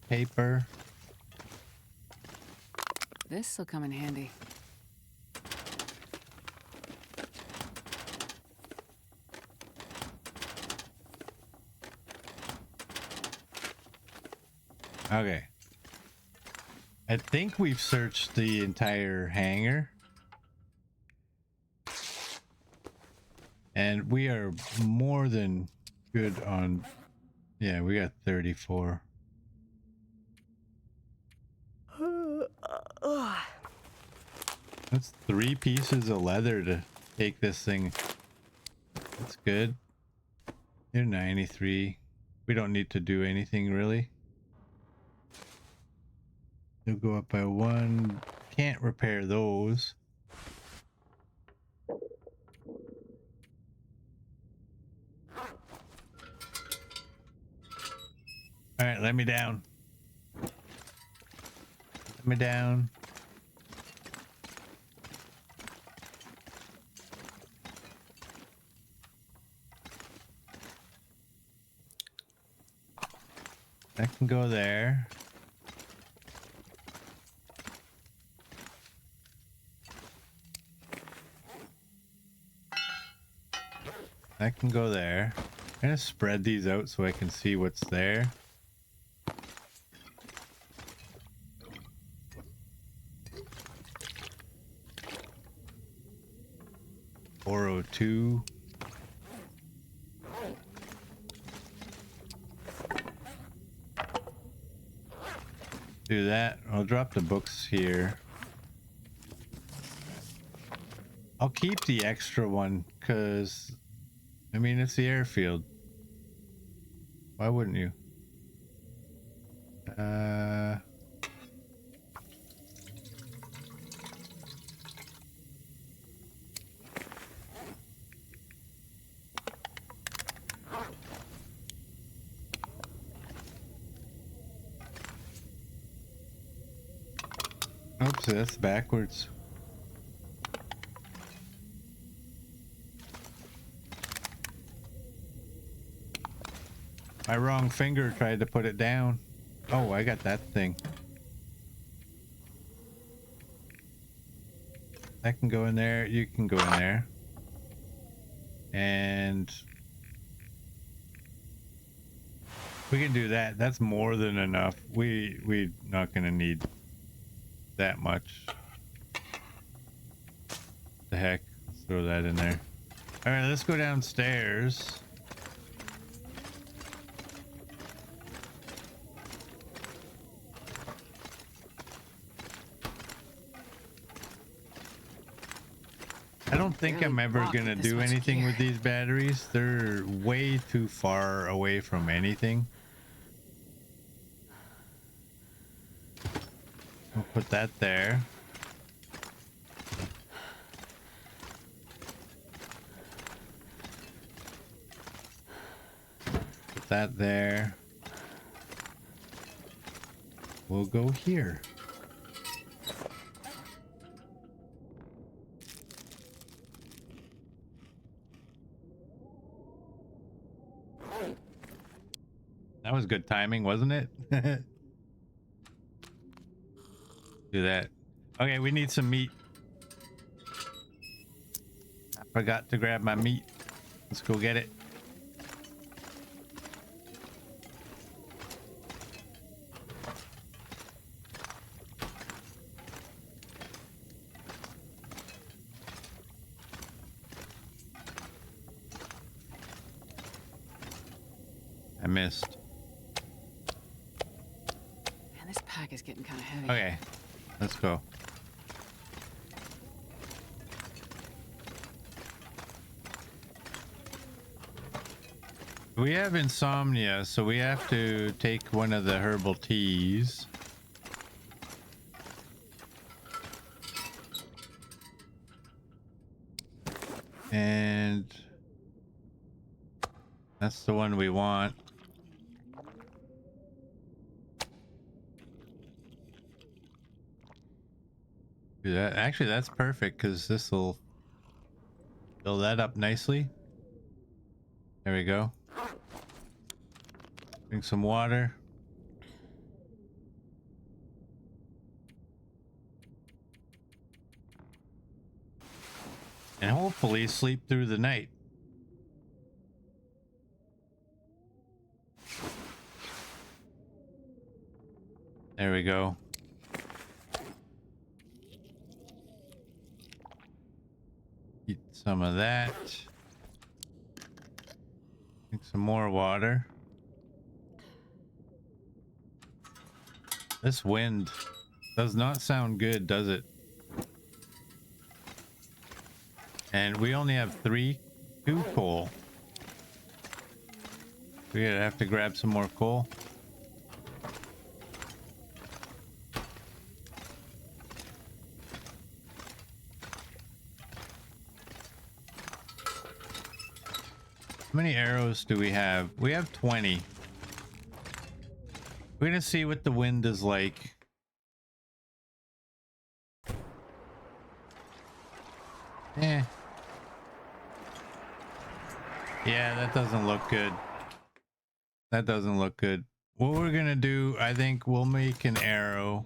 paper. This'll come in handy. Okay. I think we've searched the entire hangar. And we are more than good on... Yeah, we got 34. That's 3 pieces of leather to take this thing. That's good. You're 93. We don't need to do anything really. They'll go up by 1. Can't repair those. Alright, let me down. Let me down. That can go there. That can go there. I'm gonna spread these out so I can see what's there. $402. Do that. I'll drop the books here. I'll keep the extra one because, I mean, it's the airfield. Why wouldn't you? Oops, that's backwards. My wrong finger tried to put it down. Oh, I got that thing. That can go in there. You can go in there. And we can do that. That's more than enough. We're not gonna need that much. The heck? Let's throw that in there. All right, let's go downstairs. I don't think Barely I'm ever walked gonna with this do much anything gear. with these batteries. They're way too far away from anything. We'll put that there. Put that there. We'll go here. That was good timing, wasn't it? Do that. Okay, we need some meat. I forgot to grab my meat. Let's go get it. I missed. Man, this pack is getting kind of heavy. Okay, let's go. We have insomnia, so we have to take one of the herbal teas. And that's the one we want. Do that. Actually, that's perfect because this will fill that up nicely. There we go. Drink some water. hopefully sleep through the night. There we go. Eat some of that. Drink some more water. This wind does not sound good, does it? And we only have two coal. We're gonna have to grab some more coal. How many arrows do we have? We have 20. We're gonna see what the wind is like. Eh. Yeah, that doesn't look good. That doesn't look good. What we're gonna do, I think we'll make an arrow.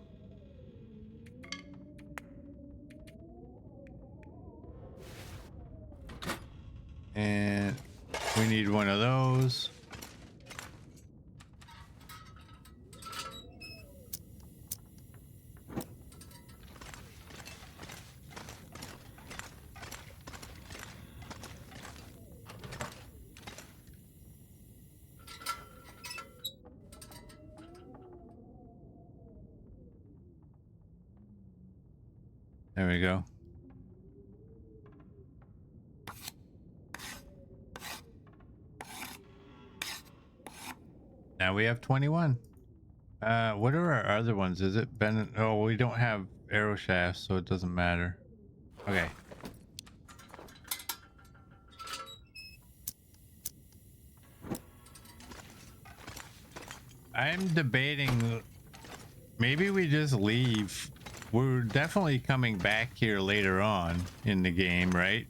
And we need one of those. There we go. Now we have 21. What are our other ones? Is it Ben? Oh, we don't have arrow shafts, so it doesn't matter. Okay. I'm debating maybe we just leave. We're definitely coming back here later on in the game, right?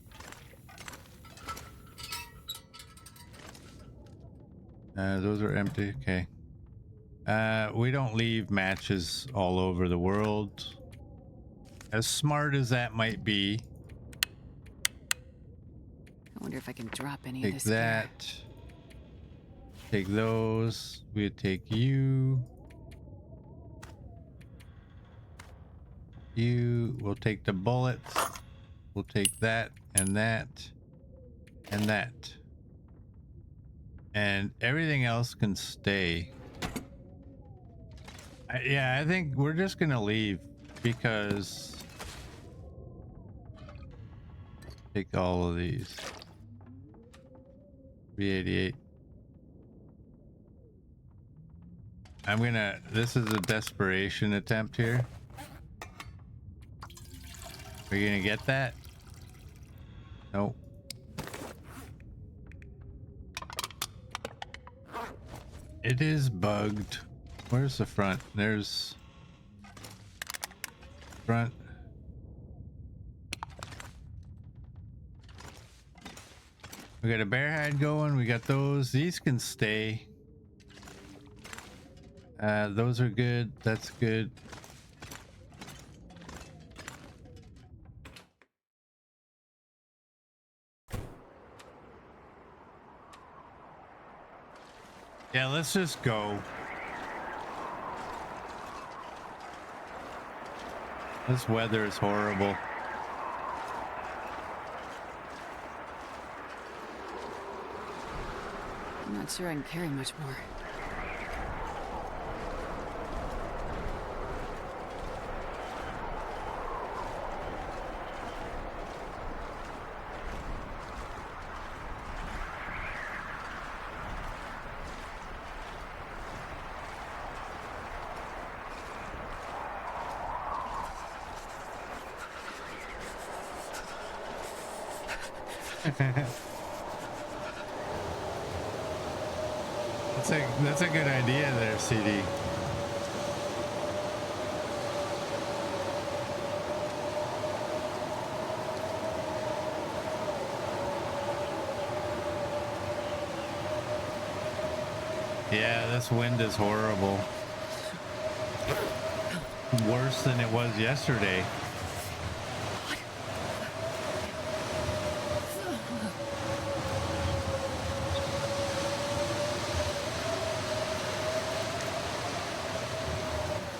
Those are empty. Okay. We don't leave matches all over the world. As smart as that might be. I wonder if I can drop any Take of this that. gear. Take those. We take you. We'll take the bullets. We'll take that and that and that. And everything else can stay. Yeah, I think we're just gonna leave because take all of these. 388. This is a desperation attempt here. Are you gonna get that? Nope. It is bugged. Where's the front? There's front. We got a bear hide going. We got those. These can stay. Those are good. That's good. Yeah, let's just go. This weather is horrible. I'm not sure I can carry much more. That's a good idea there, CD. Yeah, this wind is horrible. Worse than it was yesterday.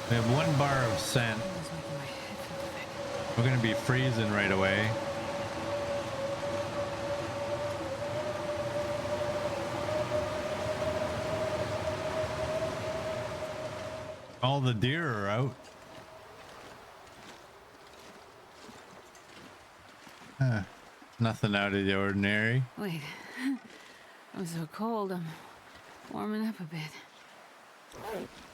We have 1 bar of scent. It was making my head feel thick. We're gonna be freezing right away. All the deer are out. Huh. Nothing out of the ordinary. Wait. I'm so cold. I'm warming up a bit.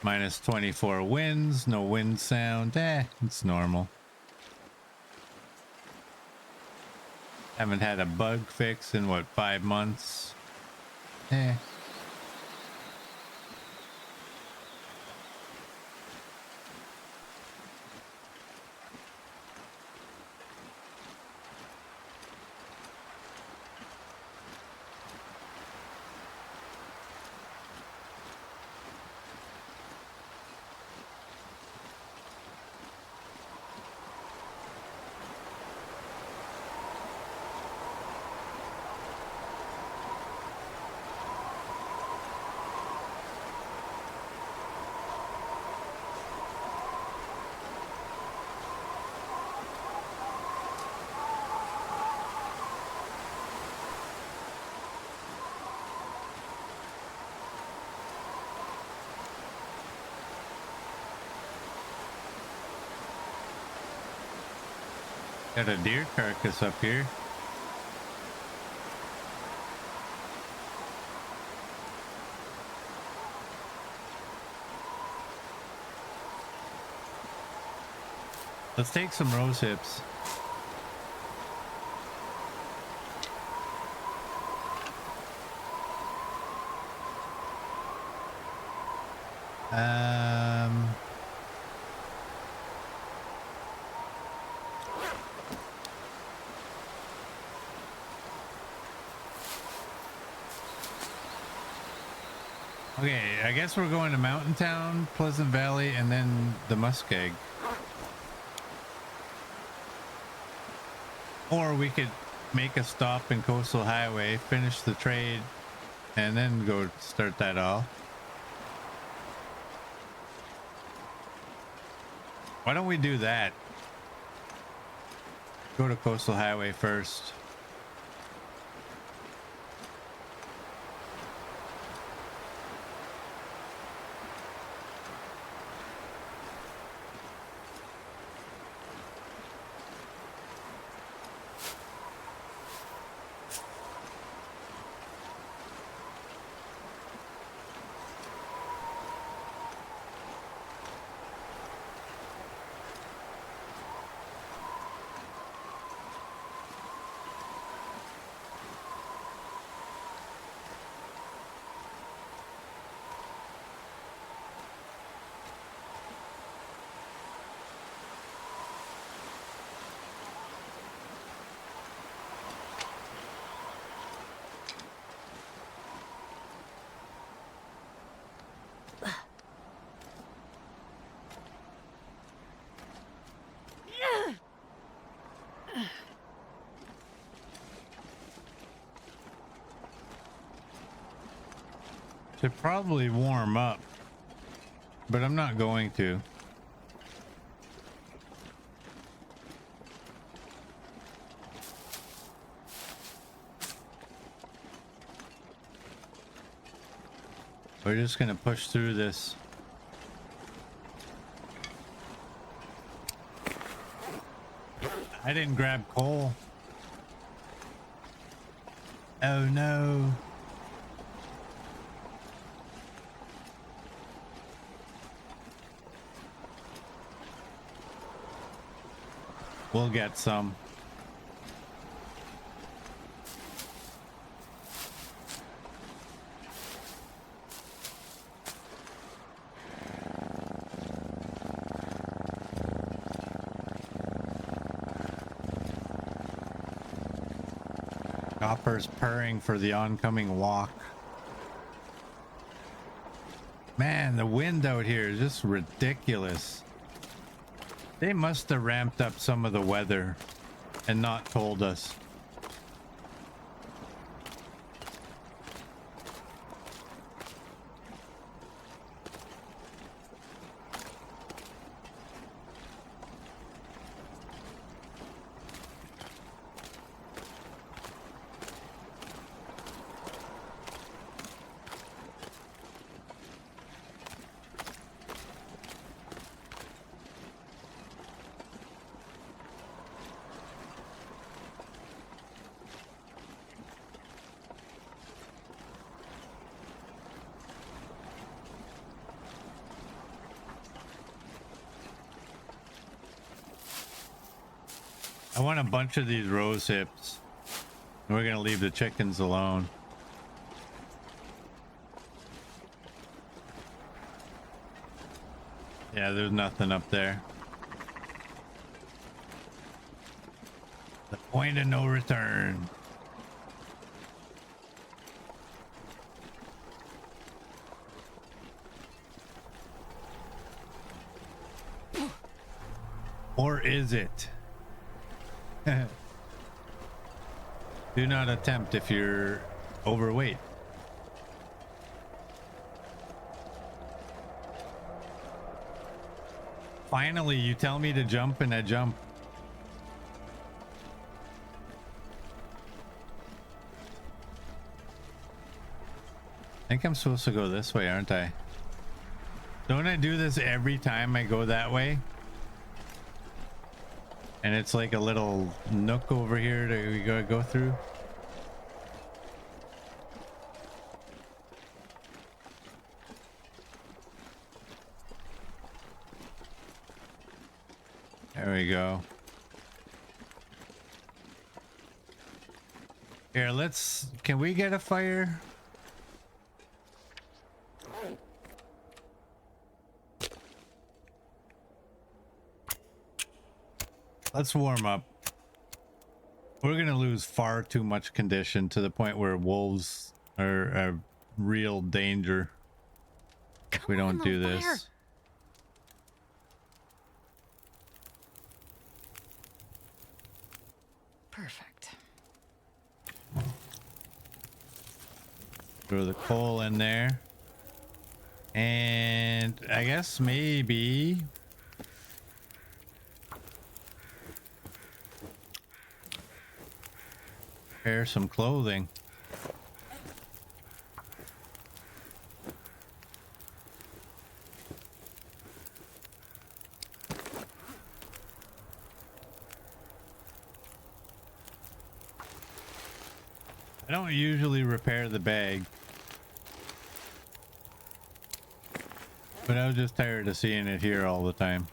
Minus 24 winds, no wind sound. It's normal. Haven't had a bug fix in what, 5 months? Got a deer carcass up here. Let's take some rose hips. Okay, I guess we're going to Mountain Town, Pleasant Valley, and then the Muskeg. Or we could make a stop in Coastal Highway, finish the trade, and then go start that off. Why don't we do that? Go to Coastal Highway first. Should probably warm up, but I'm not going to. We're just gonna push through this. I didn't grab coal. Oh no. We'll get some. Copper's purring for the oncoming walk. Man, the wind out here is just ridiculous. They must have ramped up some of the weather and not told us. I want a bunch of these rose hips. We're gonna leave the chickens alone. Yeah, there's nothing up there. The point of no return. Or is it? Do not attempt if you're overweight. Finally, you tell me to jump and I jump. I think I'm supposed to go this way, aren't I? Don't I do this every time I go that way? And it's like a little nook over here that we gotta go through. There we go. Here, can we get a fire? Let's warm up. We're gonna lose far too much condition to the point where wolves are a real danger if we don't do this. Perfect. Throw the coal in there. And I guess maybe wear some clothing. I don't usually repair the bag, but I was just tired of seeing it here all the time.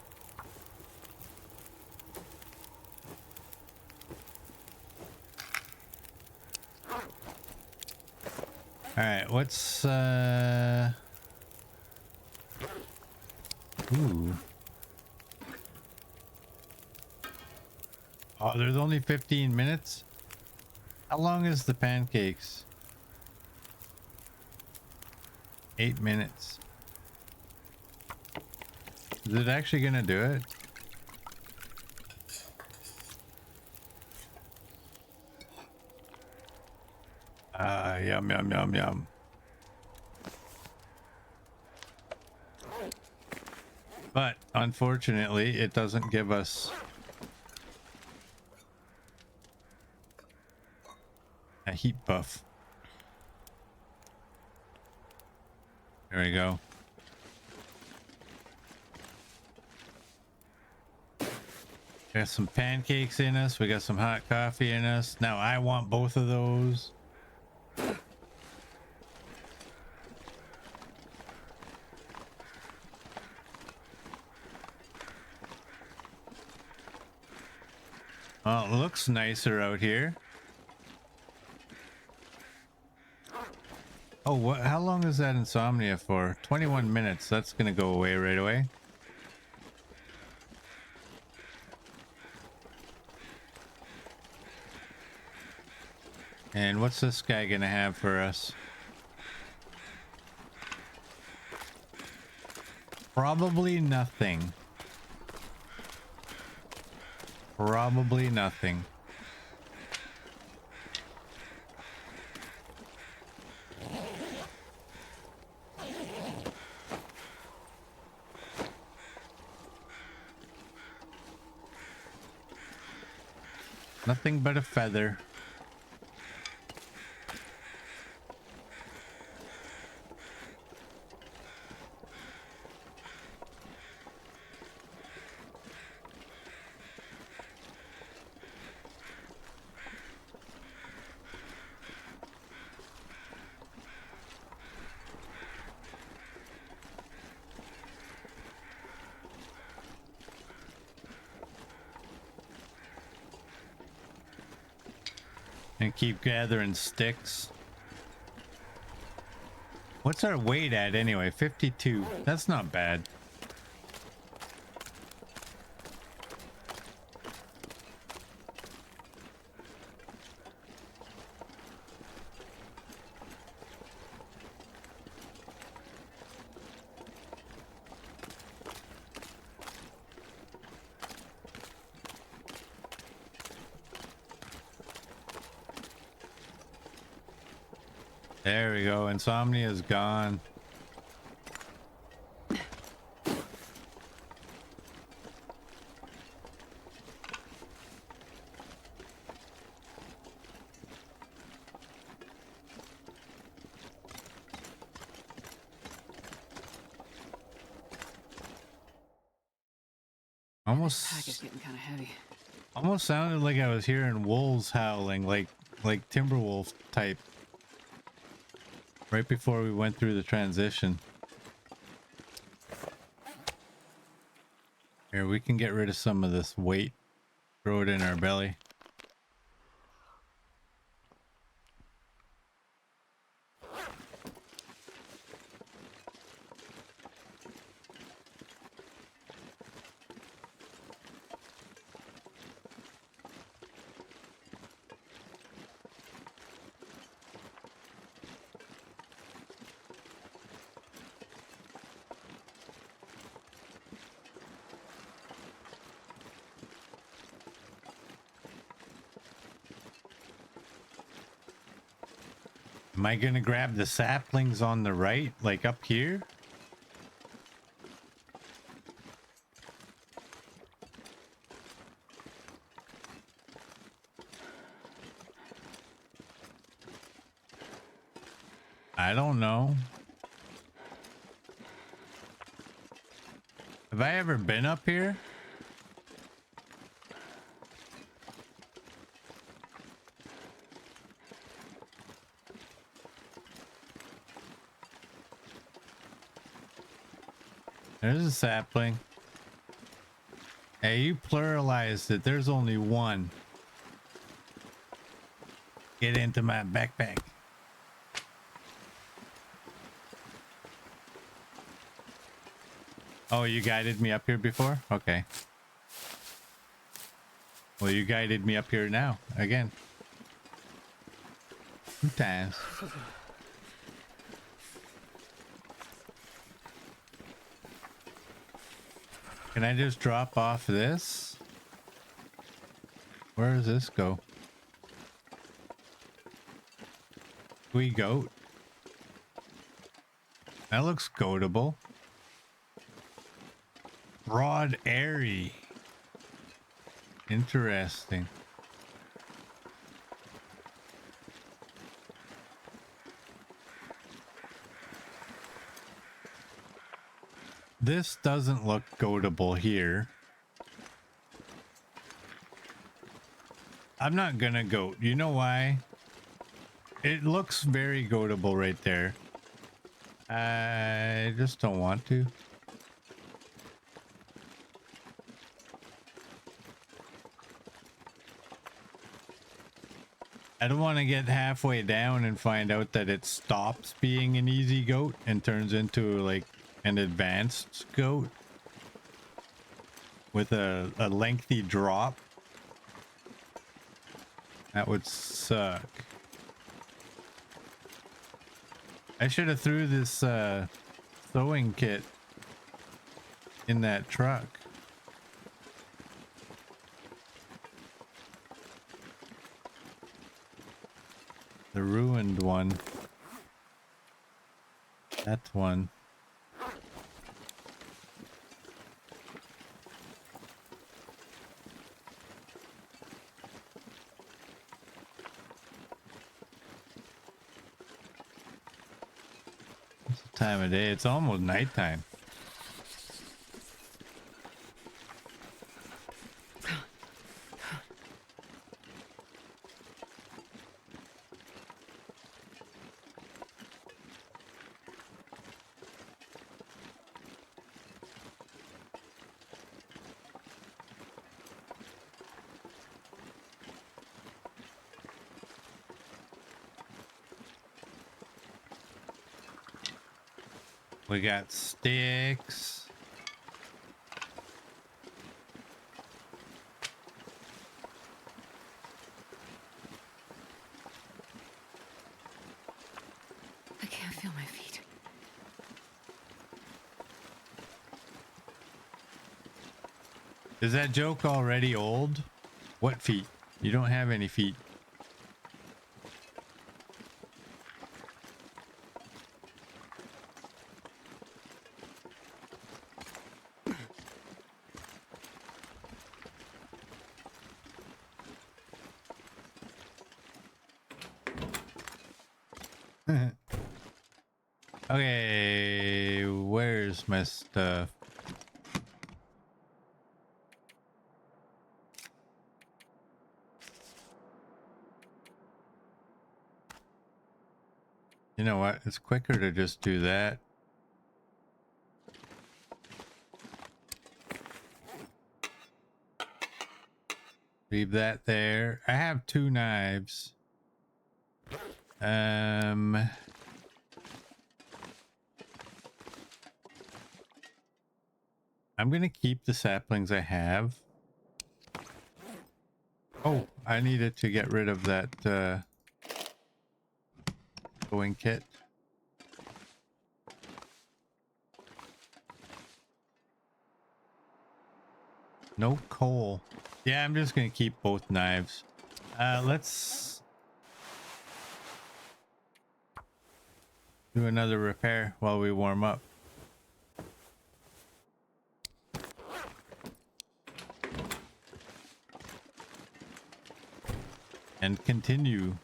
All right, what's ooh. Oh, there's only 15 minutes. How long is the pancakes? 8 minutes. Is it actually gonna do it? Yum, yum, yum, yum. But unfortunately, it doesn't give us a heat buff. There we go. Got some pancakes in us. We got some hot coffee in us. Now I want both of those. Well, it looks nicer out here. Oh, what? How long is that insomnia for? 21 minutes. That's gonna go away right away. And what's this guy gonna have for us? Probably nothing. Probably nothing. Nothing but a feather. And keep gathering sticks. What's our weight at anyway? 52. That's not bad. There we go. Insomnia's gone. Pack is getting kind of heavy. Almost sounded like I was hearing wolves howling, like Timberwolf type. Right before we went through the transition. Here, we can get rid of some of this weight. Throw it in our belly. Am I gonna grab the saplings on the right, like up here? I don't know. Have I ever been up here? There's a sapling. Hey, you pluralized it. There's only one. Get into my backpack. Oh, you guided me up here before? Okay. Well, you guided me up here now. Again. 2 times. Can I just drop off this? Where does this go? We goat. That looks goatable. Broad airy. Interesting. This doesn't look goatable here. I'm not gonna goat. You know why? It looks very goatable right there. I just don't want to. I don't want to get halfway down and find out that it stops being an easy goat and turns into like an advanced goat with a lengthy drop. That would suck. I should have threw this sewing kit in that truck. The ruined one. That one. What's the time of day? It's almost nighttime. We got sticks. I can't feel my feet. Is that joke already old? What feet? You don't have any feet. Okay, where's my stuff? You know what? It's quicker to just do that. Leave that there. I have 2 knives. I'm gonna keep the saplings I have. Oh, I needed to get rid of that going kit. No coal. Yeah, I'm just gonna keep both knives. Let's do another repair while we warm up. And continue.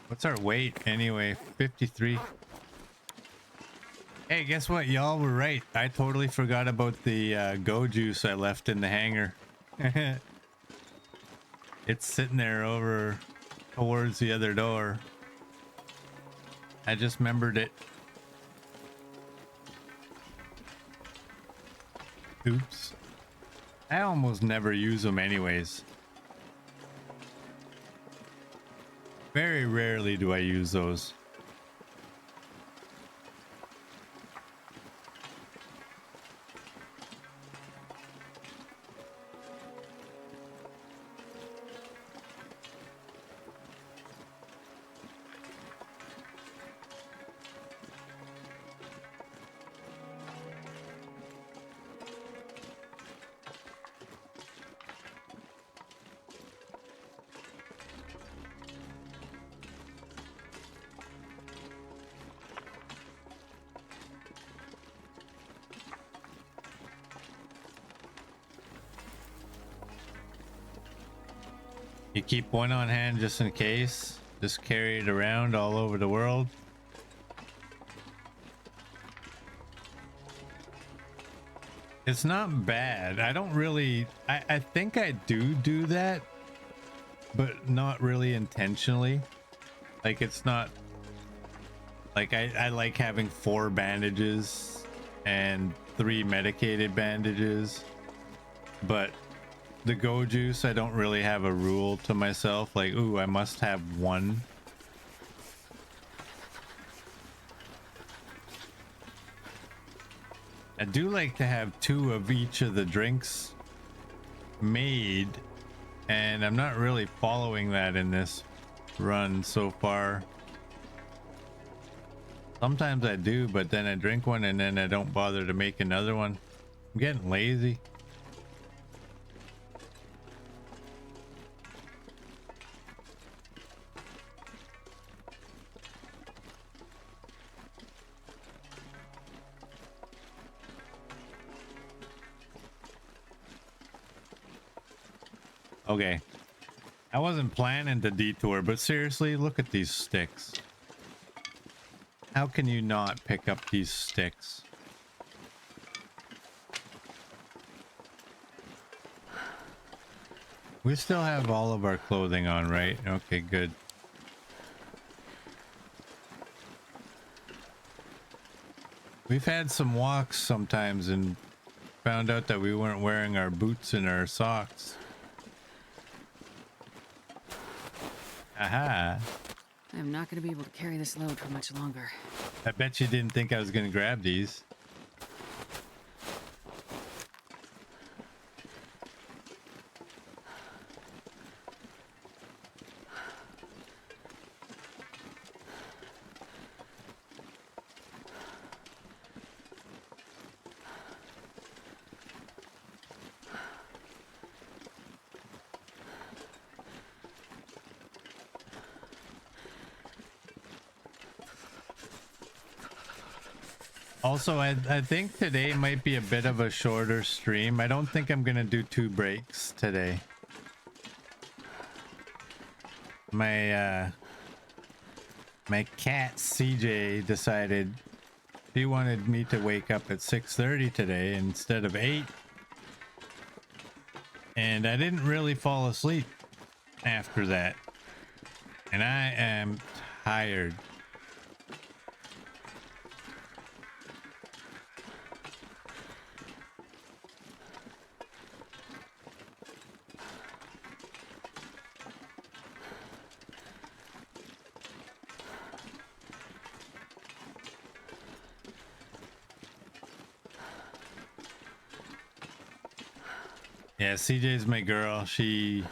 What's our weight anyway? 53. Hey, guess what? Y'all were right. I totally forgot about the go juice I left in the hangar. It's sitting there over towards the other door. I just remembered it. Oops. I almost never use them anyways. Very rarely do I use those. You keep one on hand just in case. Just carry it around all over the world. It's not bad. I don't really... I think I do that, but not really intentionally. Like, it's not... Like, I like having 4 bandages and 3 medicated bandages. But the go juice, I don't really have a rule to myself. Like, ooh, I must have 1. I do like to have 2 of each of the drinks made, and I'm not really following that in this run so far. Sometimes I do, but then I drink one and then I don't bother to make another one. I'm getting lazy. Okay, I wasn't planning to detour, but seriously, look at these sticks. How can you not pick up these sticks? We still have all of our clothing on, right? Okay, good. We've had some walks sometimes and found out that we weren't wearing our boots and our socks. Aha. I I'm not gonna be able to carry this load for much longer. I bet you didn't think I was gonna grab these. Also, I think today might be a bit of a shorter stream. I don't think I'm gonna do 2 breaks today. My my cat CJ decided she wanted me to wake up at 6:30 today instead of 8. And I didn't really fall asleep after that. And I am tired. Yeah, CJ's my girl. She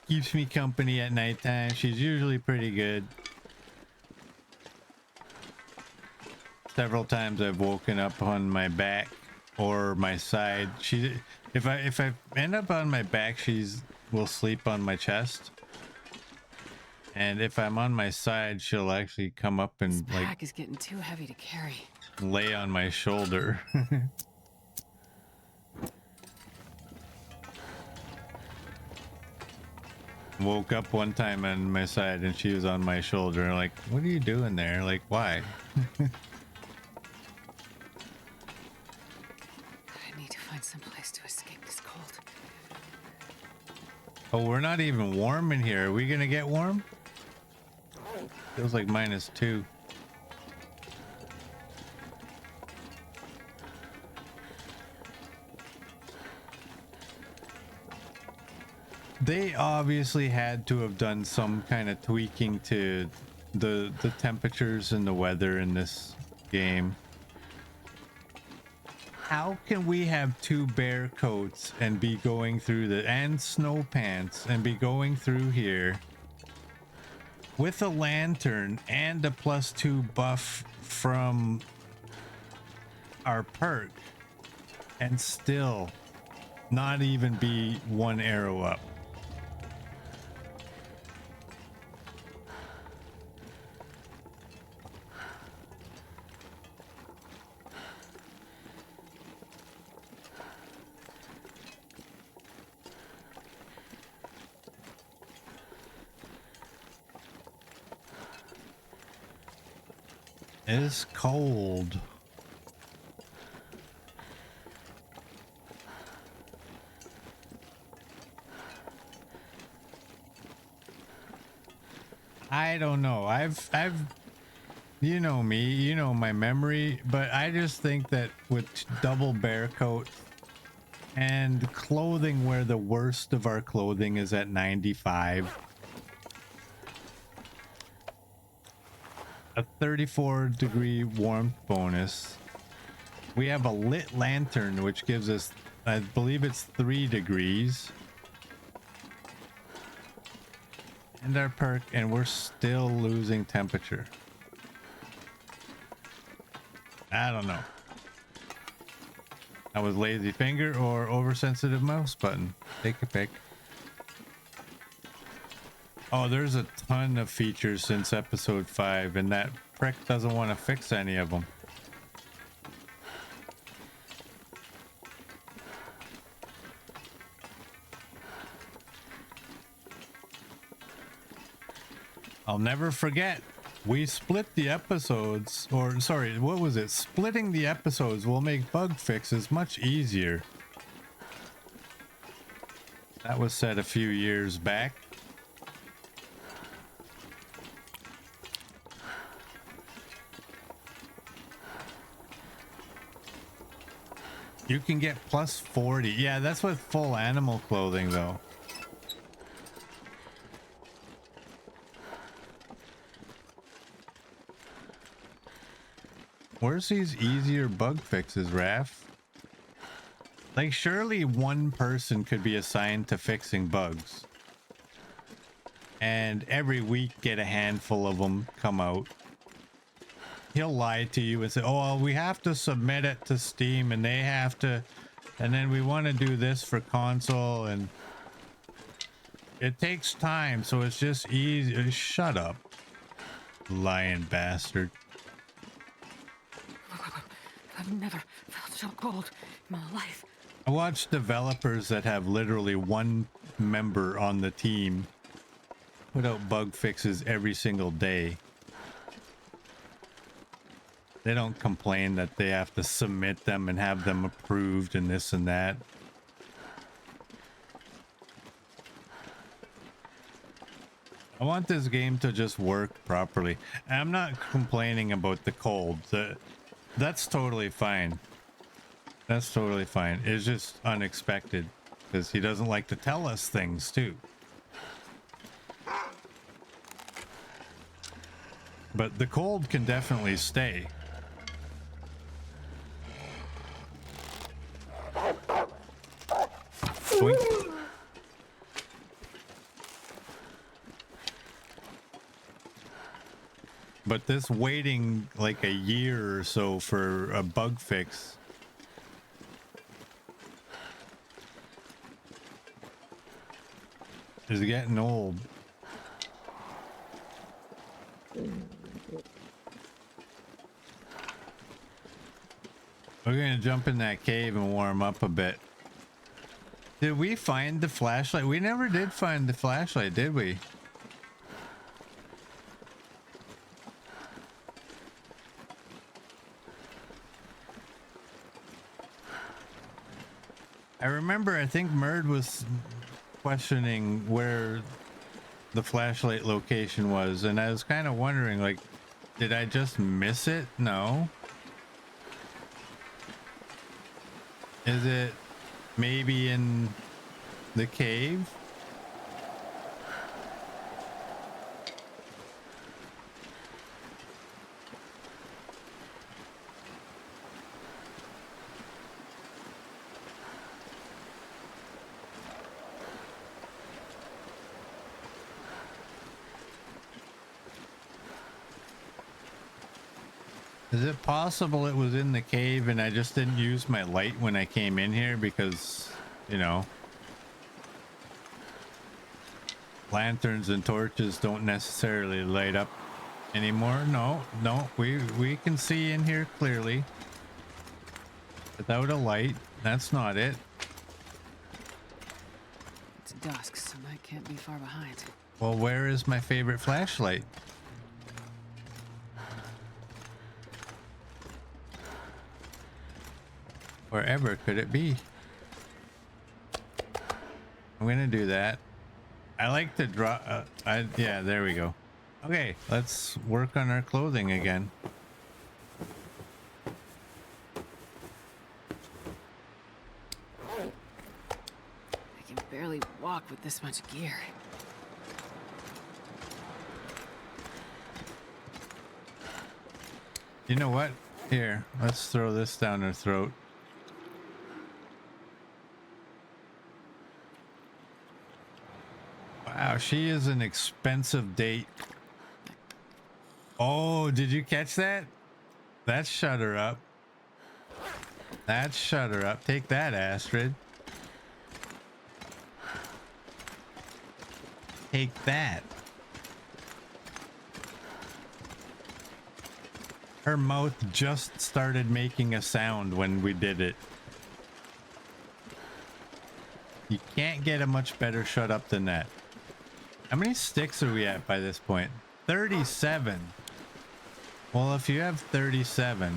keeps me company at nighttime. She's usually pretty good. Several times I've woken up on my back or my side. If I end up on my back, will sleep on my chest. And if I'm on my side, she'll actually come up and This pack is getting too heavy to carry. lay on my shoulder. Woke up one time on my side and she was on my shoulder. Like, what are you doing there? Like, why? I need to find some place to escape this cold. Oh, we're not even warm in here. Are we gonna get warm? Feels like -2. They obviously had to have done some kind of tweaking to the temperatures and the weather in this game. How can we have 2 bear coats and be going through and snow pants and be going through here with a lantern and a +2 buff from our perk and still not even be 1 arrow up? It is cold. I don't know. I've you know me, you know my memory, but I just think that with double bear coat and clothing where the worst of our clothing is at 95, a 34-degree warmth bonus. We have a lit lantern, which gives us, I believe it's 3 degrees. And our perk, and we're still losing temperature. I don't know. That was lazy finger or oversensitive mouse button. Take a pick. Oh, there's a ton of features since episode 5, and that prick doesn't want to fix any of them. I'll never forget. We split the episodes, or sorry, what was it? Splitting the episodes will make bug fixes much easier. That was said a few years back. You can get +40. Yeah, that's with full animal clothing though. Where's these easier bug fixes, Raph? Like, surely one person could be assigned to fixing bugs. And every week get a handful of them come out. He'll lie to you and say, oh, well, we have to submit it to Steam and they have to, and then we want to do this for console and it takes time, so it's just easy. Shut up, lying bastard. I've never felt so cold in my life. I watch developers that have literally one member on the team put out bug fixes every single day. They don't complain that they have to submit them and have them approved and this and that. I want this game to just work properly. I'm not complaining about the cold. That's totally fine. That's totally fine. It's just unexpected because he doesn't like to tell us things too. But the cold can definitely stay. Boink. But this waiting like a year or so for a bug fix is getting old. We're gonna jump in that cave and warm up a bit. Did we find the flashlight? We never did find the flashlight, did we? I remember, I think Murd was questioning where the flashlight location was, and I was kind of wondering, like, did I just miss it? No. Is it maybe in the cave? Is it possible it was in the cave and I just didn't use my light when I came in here because, you know, lanterns and torches don't necessarily light up anymore? No, we can see in here clearly without a light. That's not it. It's dusk, so I can't be far behind. Well, where is my favorite flashlight? Wherever could it be? I'm gonna do that. I like to draw. Yeah, there we go. Okay, let's work on our clothing again. I can barely walk with this much gear. You know what? Here, let's throw this down her throat. Wow, she is an expensive date. Oh, did you catch that? That shut her up. That shut her up. Take that, Astrid. Take that. Her mouth just started making a sound when we did it. You can't get a much better shut up than that. How many sticks are we at by this point? 37. Well, if you have 37,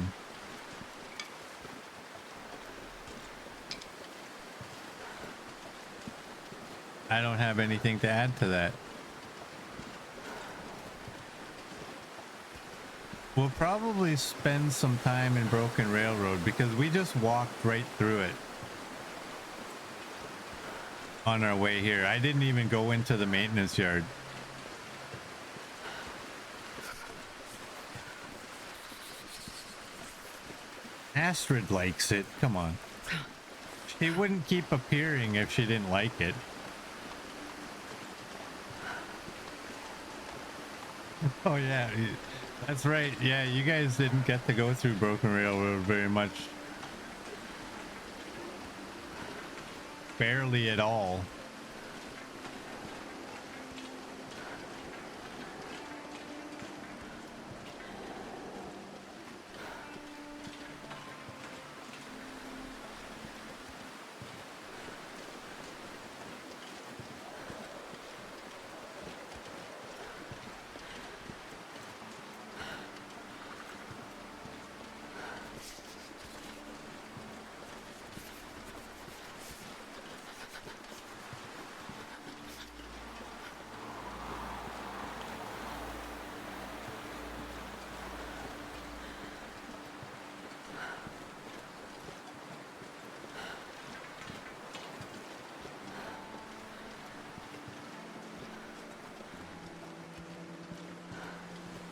I don't have anything to add to that. We'll probably spend some time in Broken Railroad because we just walked right through it on our way here. I didn't even go into the maintenance yard. Astrid likes it. Come on. She wouldn't keep appearing if she didn't like it. Oh yeah, that's right. Yeah, you guys didn't get to go through Broken Railroad very much. Barely at all.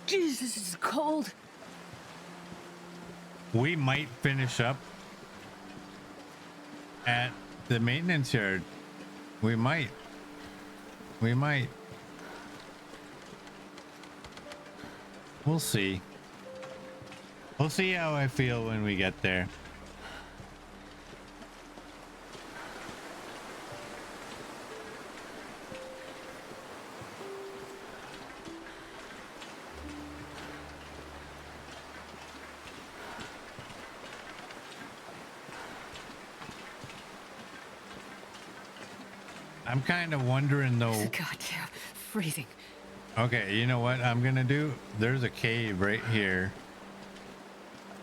Jesus, it's cold. We might finish up at the maintenance yard. We might. We might. We'll see. We'll see how I feel when we get there. I'm kind of wondering though. Goddamn, freezing. Okay, you know what I'm gonna do? There's a cave right here.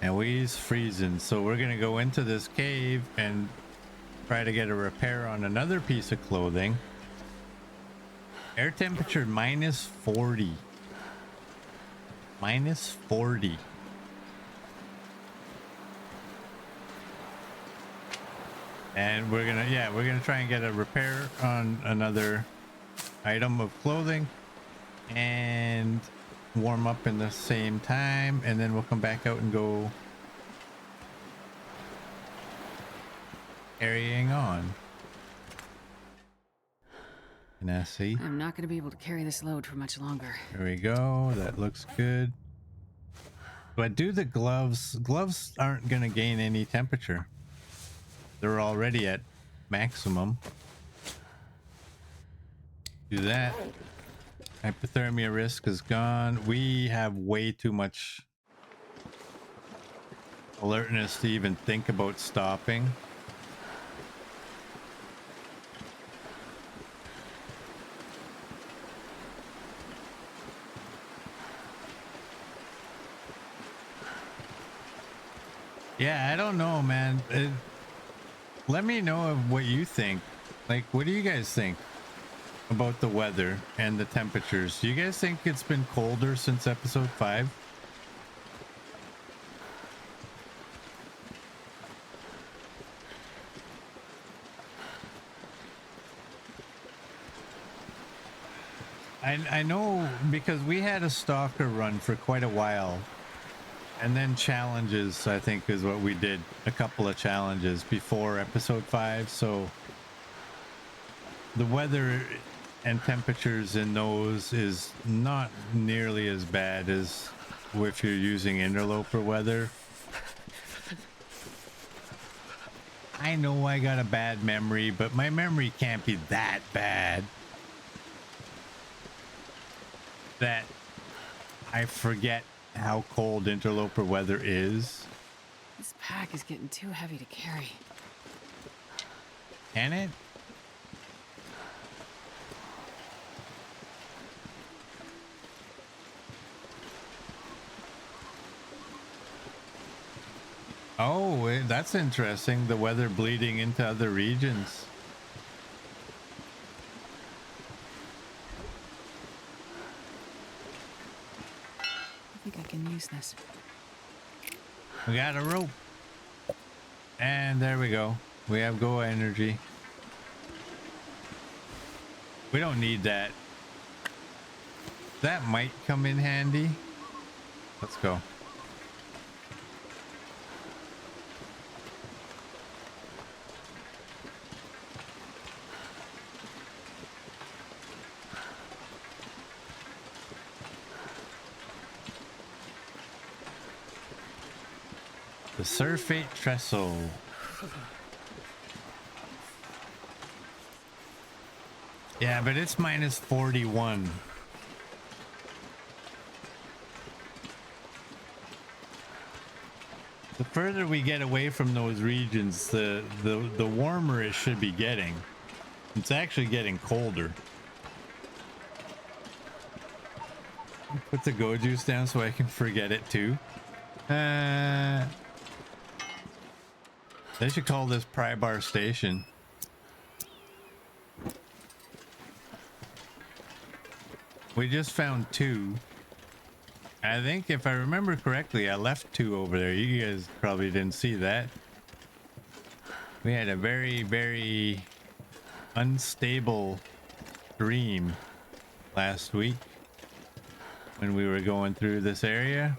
And we's freezing. So we're gonna go into this cave and try to get a repair on another piece of clothing. Air temperature minus 40. Minus 40. And we're gonna try and get a repair on another item of clothing and warm up in the same time, and then we'll come back out and go carrying on. Can I see? I'm not gonna be able to carry this load for much longer. There we go. That looks good. But do the gloves. Gloves aren't gonna gain any temperature. They're already at maximum. Do that. Hypothermia risk is gone. We have way too much alertness to even think about stopping. Yeah, I don't know, man. Let me know of what you think. Like, what do you guys think about the weather and the temperatures? Do you guys think it's been colder since episode 5? I know because we had a stalker run for quite a while. And then challenges, I think, is what we did. A couple of challenges before episode 5. So the weather and temperatures in those is not nearly as bad as if you're using interloper weather. I know I got a bad memory, but my memory can't be that bad that I forget how cold interloper weather is. This pack is getting too heavy to carry. Can it? Oh, that's interesting. The weather bleeding into other regions. I think I can use this. We got a rope. And there we go. We have go energy. We don't need that. That might come in handy. Let's go. The Surfate Trestle. Yeah, but it's minus 41. The further we get away from those regions, the warmer it should be getting. It's actually getting colder. Put the go juice down so I can forget it too. They should call this Pry Bar Station. We just found 2. I think if I remember correctly, I left 2 over there. You guys probably didn't see that. We had a very, very unstable stream last week when we were going through this area.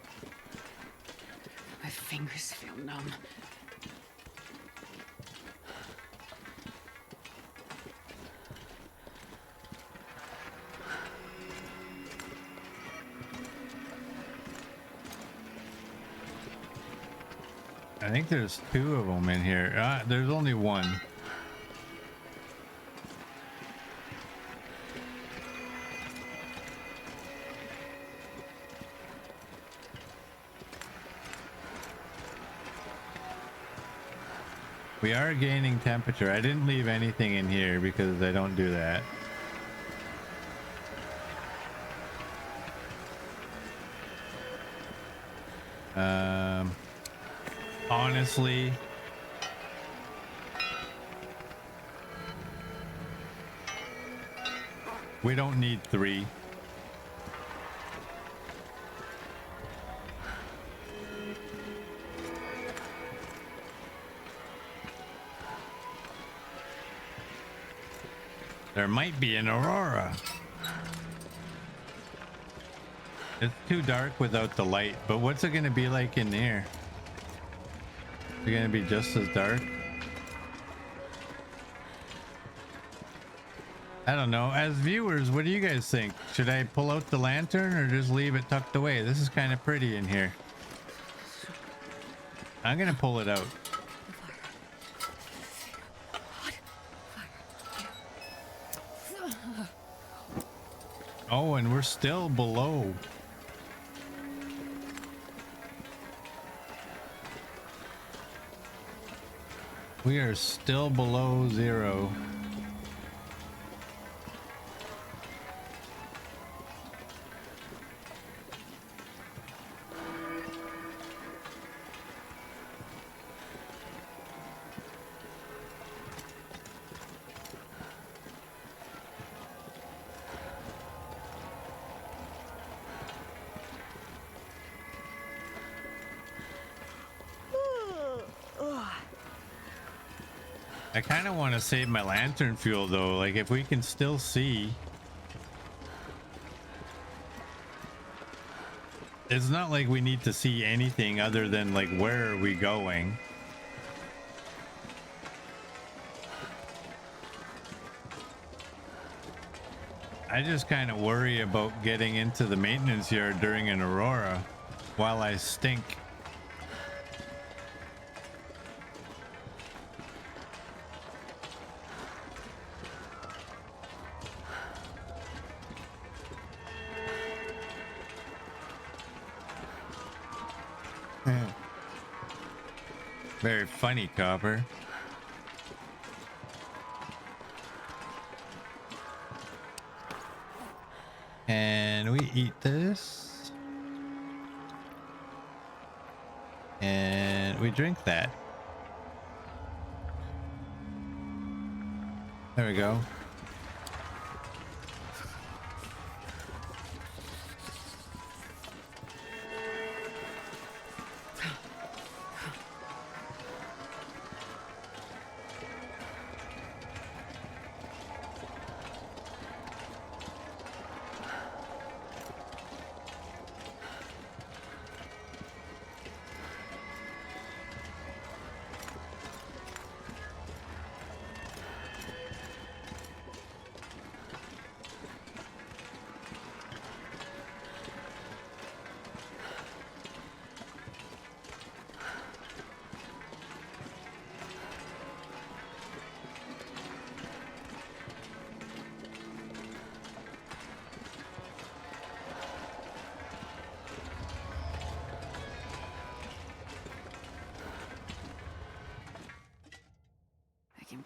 My fingers feel numb. I think there's 2 of them in here. There's only 1. We are gaining temperature. I didn't leave anything in here because I don't do that. Honestly, we don't need 3. There might be an aurora. It's too dark without the light, but what's it gonna be like in there? Is it gonna be just as dark? I don't know. As viewers, what do you guys think? Should I pull out the lantern or just leave it tucked away? This is kind of pretty in here. I'm gonna pull it out. Oh, and we're still below. We are still below 0. I kind of want to save my lantern fuel though. Like if we can still see. It's not like we need to see anything other than like where are we going. I just kind of worry about getting into the maintenance yard during an aurora while I stink. Very funny, Copper. And we eat this. And we drink that. There we go.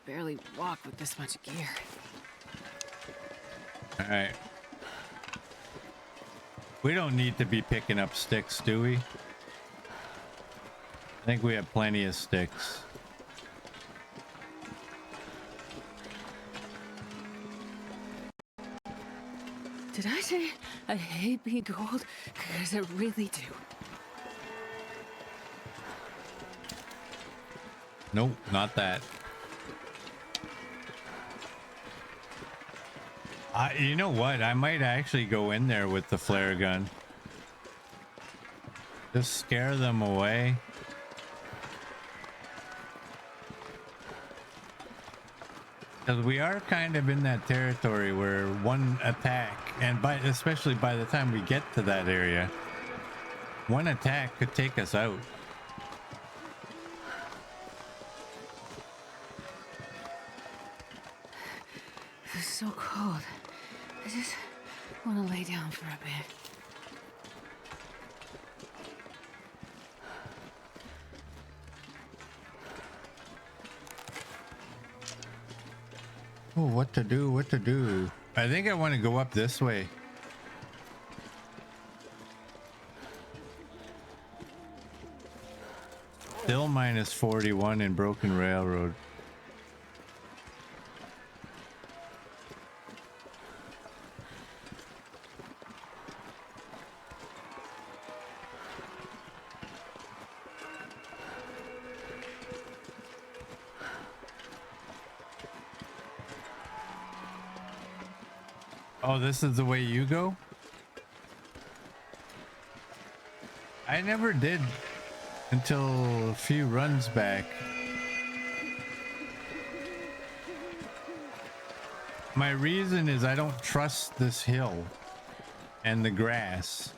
barely walk with this much gear. All right. We don't need to be picking up sticks, do we? I think we have plenty of sticks. Did I say I hate being cold? Because I really do. Nope, not that. You know what? I might actually go in there with the flare gun. Just scare them away. Because we are kind of in that territory where one attack, and especially by the time we get to that area, one attack could take us out. It's so cold. I just want to lay down for a bit. Oh, what to do? What to do? I think I want to go up this way. Still minus 41 in Broken Railroad. Oh, this is the way you go? I never did until a few runs back. My reason is I don't trust this hill and the grass.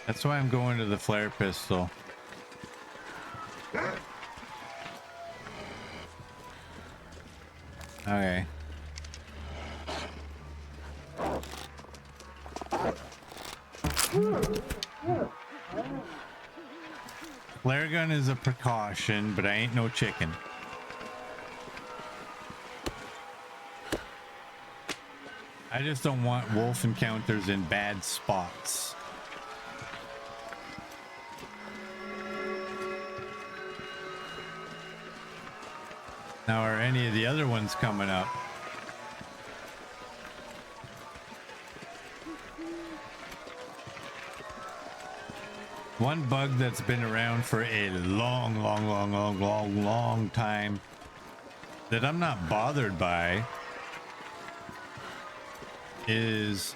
That's why I'm going to the flare pistol. Okay. Flare gun is a precaution, but I ain't no chicken. I just don't want wolf encounters in bad spots. Now, are any of the other ones coming up? One bug that's been around for a long time that I'm not bothered by is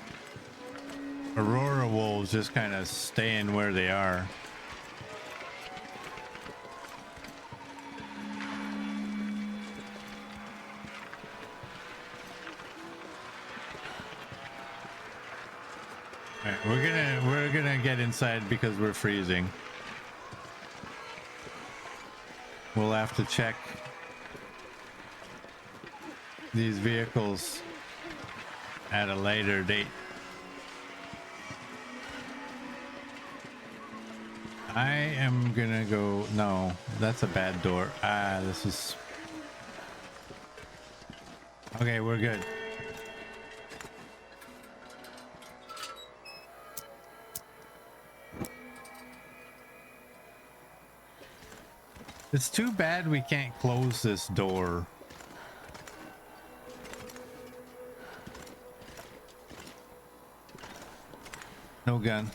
Aurora wolves just kind of staying where they are. All right, we're gonna get inside because we're freezing. We'll have to check these vehicles at a later date. I am gonna go. No, that's a bad door. This is okay. We're good. It's too bad we can't close this door. No gun.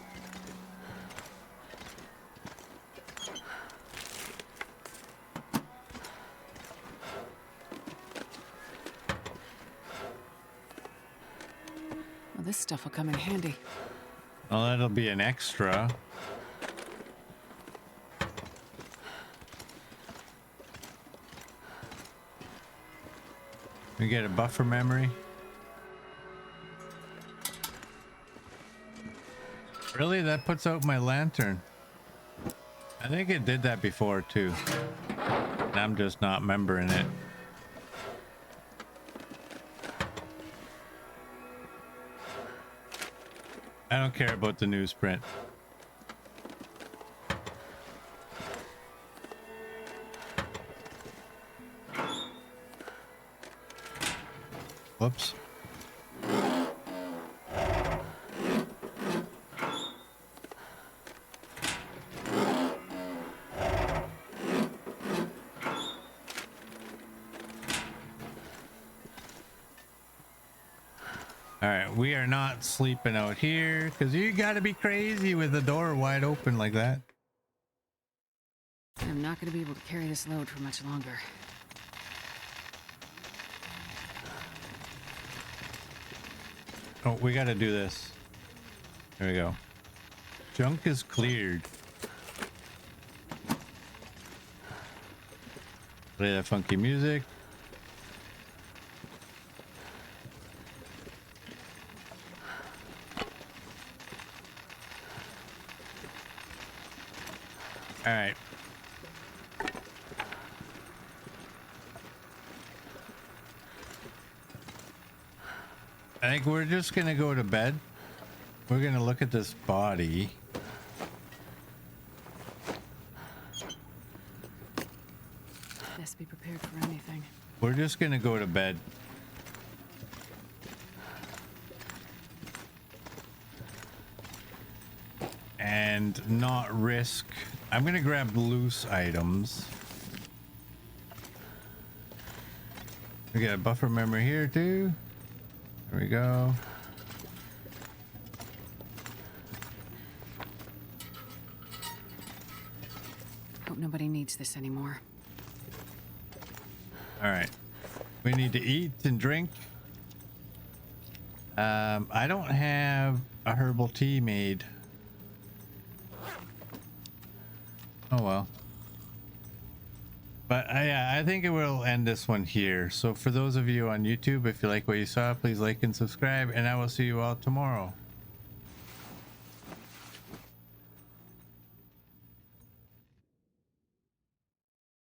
Well, this stuff will come in handy. Well, that'll be an extra. We get a buffer memory. Really? That puts out my lantern. I think it did that before too. And I'm just not remembering it. I don't care about the newsprint. Whoops. All right, we are not sleeping out here because you got to be crazy with the door wide open like that. I'm not gonna be able to carry this load for much longer. Oh, we got to do this. There we go. Junk is cleared. Play that funky music. All right. I think we're just gonna go to bed. We're gonna look at this body. Best be prepared for anything. We're just gonna go to bed. And not risk. I'm gonna grab loose items. We got a buffer memory here too. There we go. Hope nobody needs this anymore. All right. We need to eat and drink. I don't have a herbal tea made. Oh well. But I think it will end this one here. So for those of you on YouTube, if you like what you saw, please like and subscribe, and I will see you all tomorrow.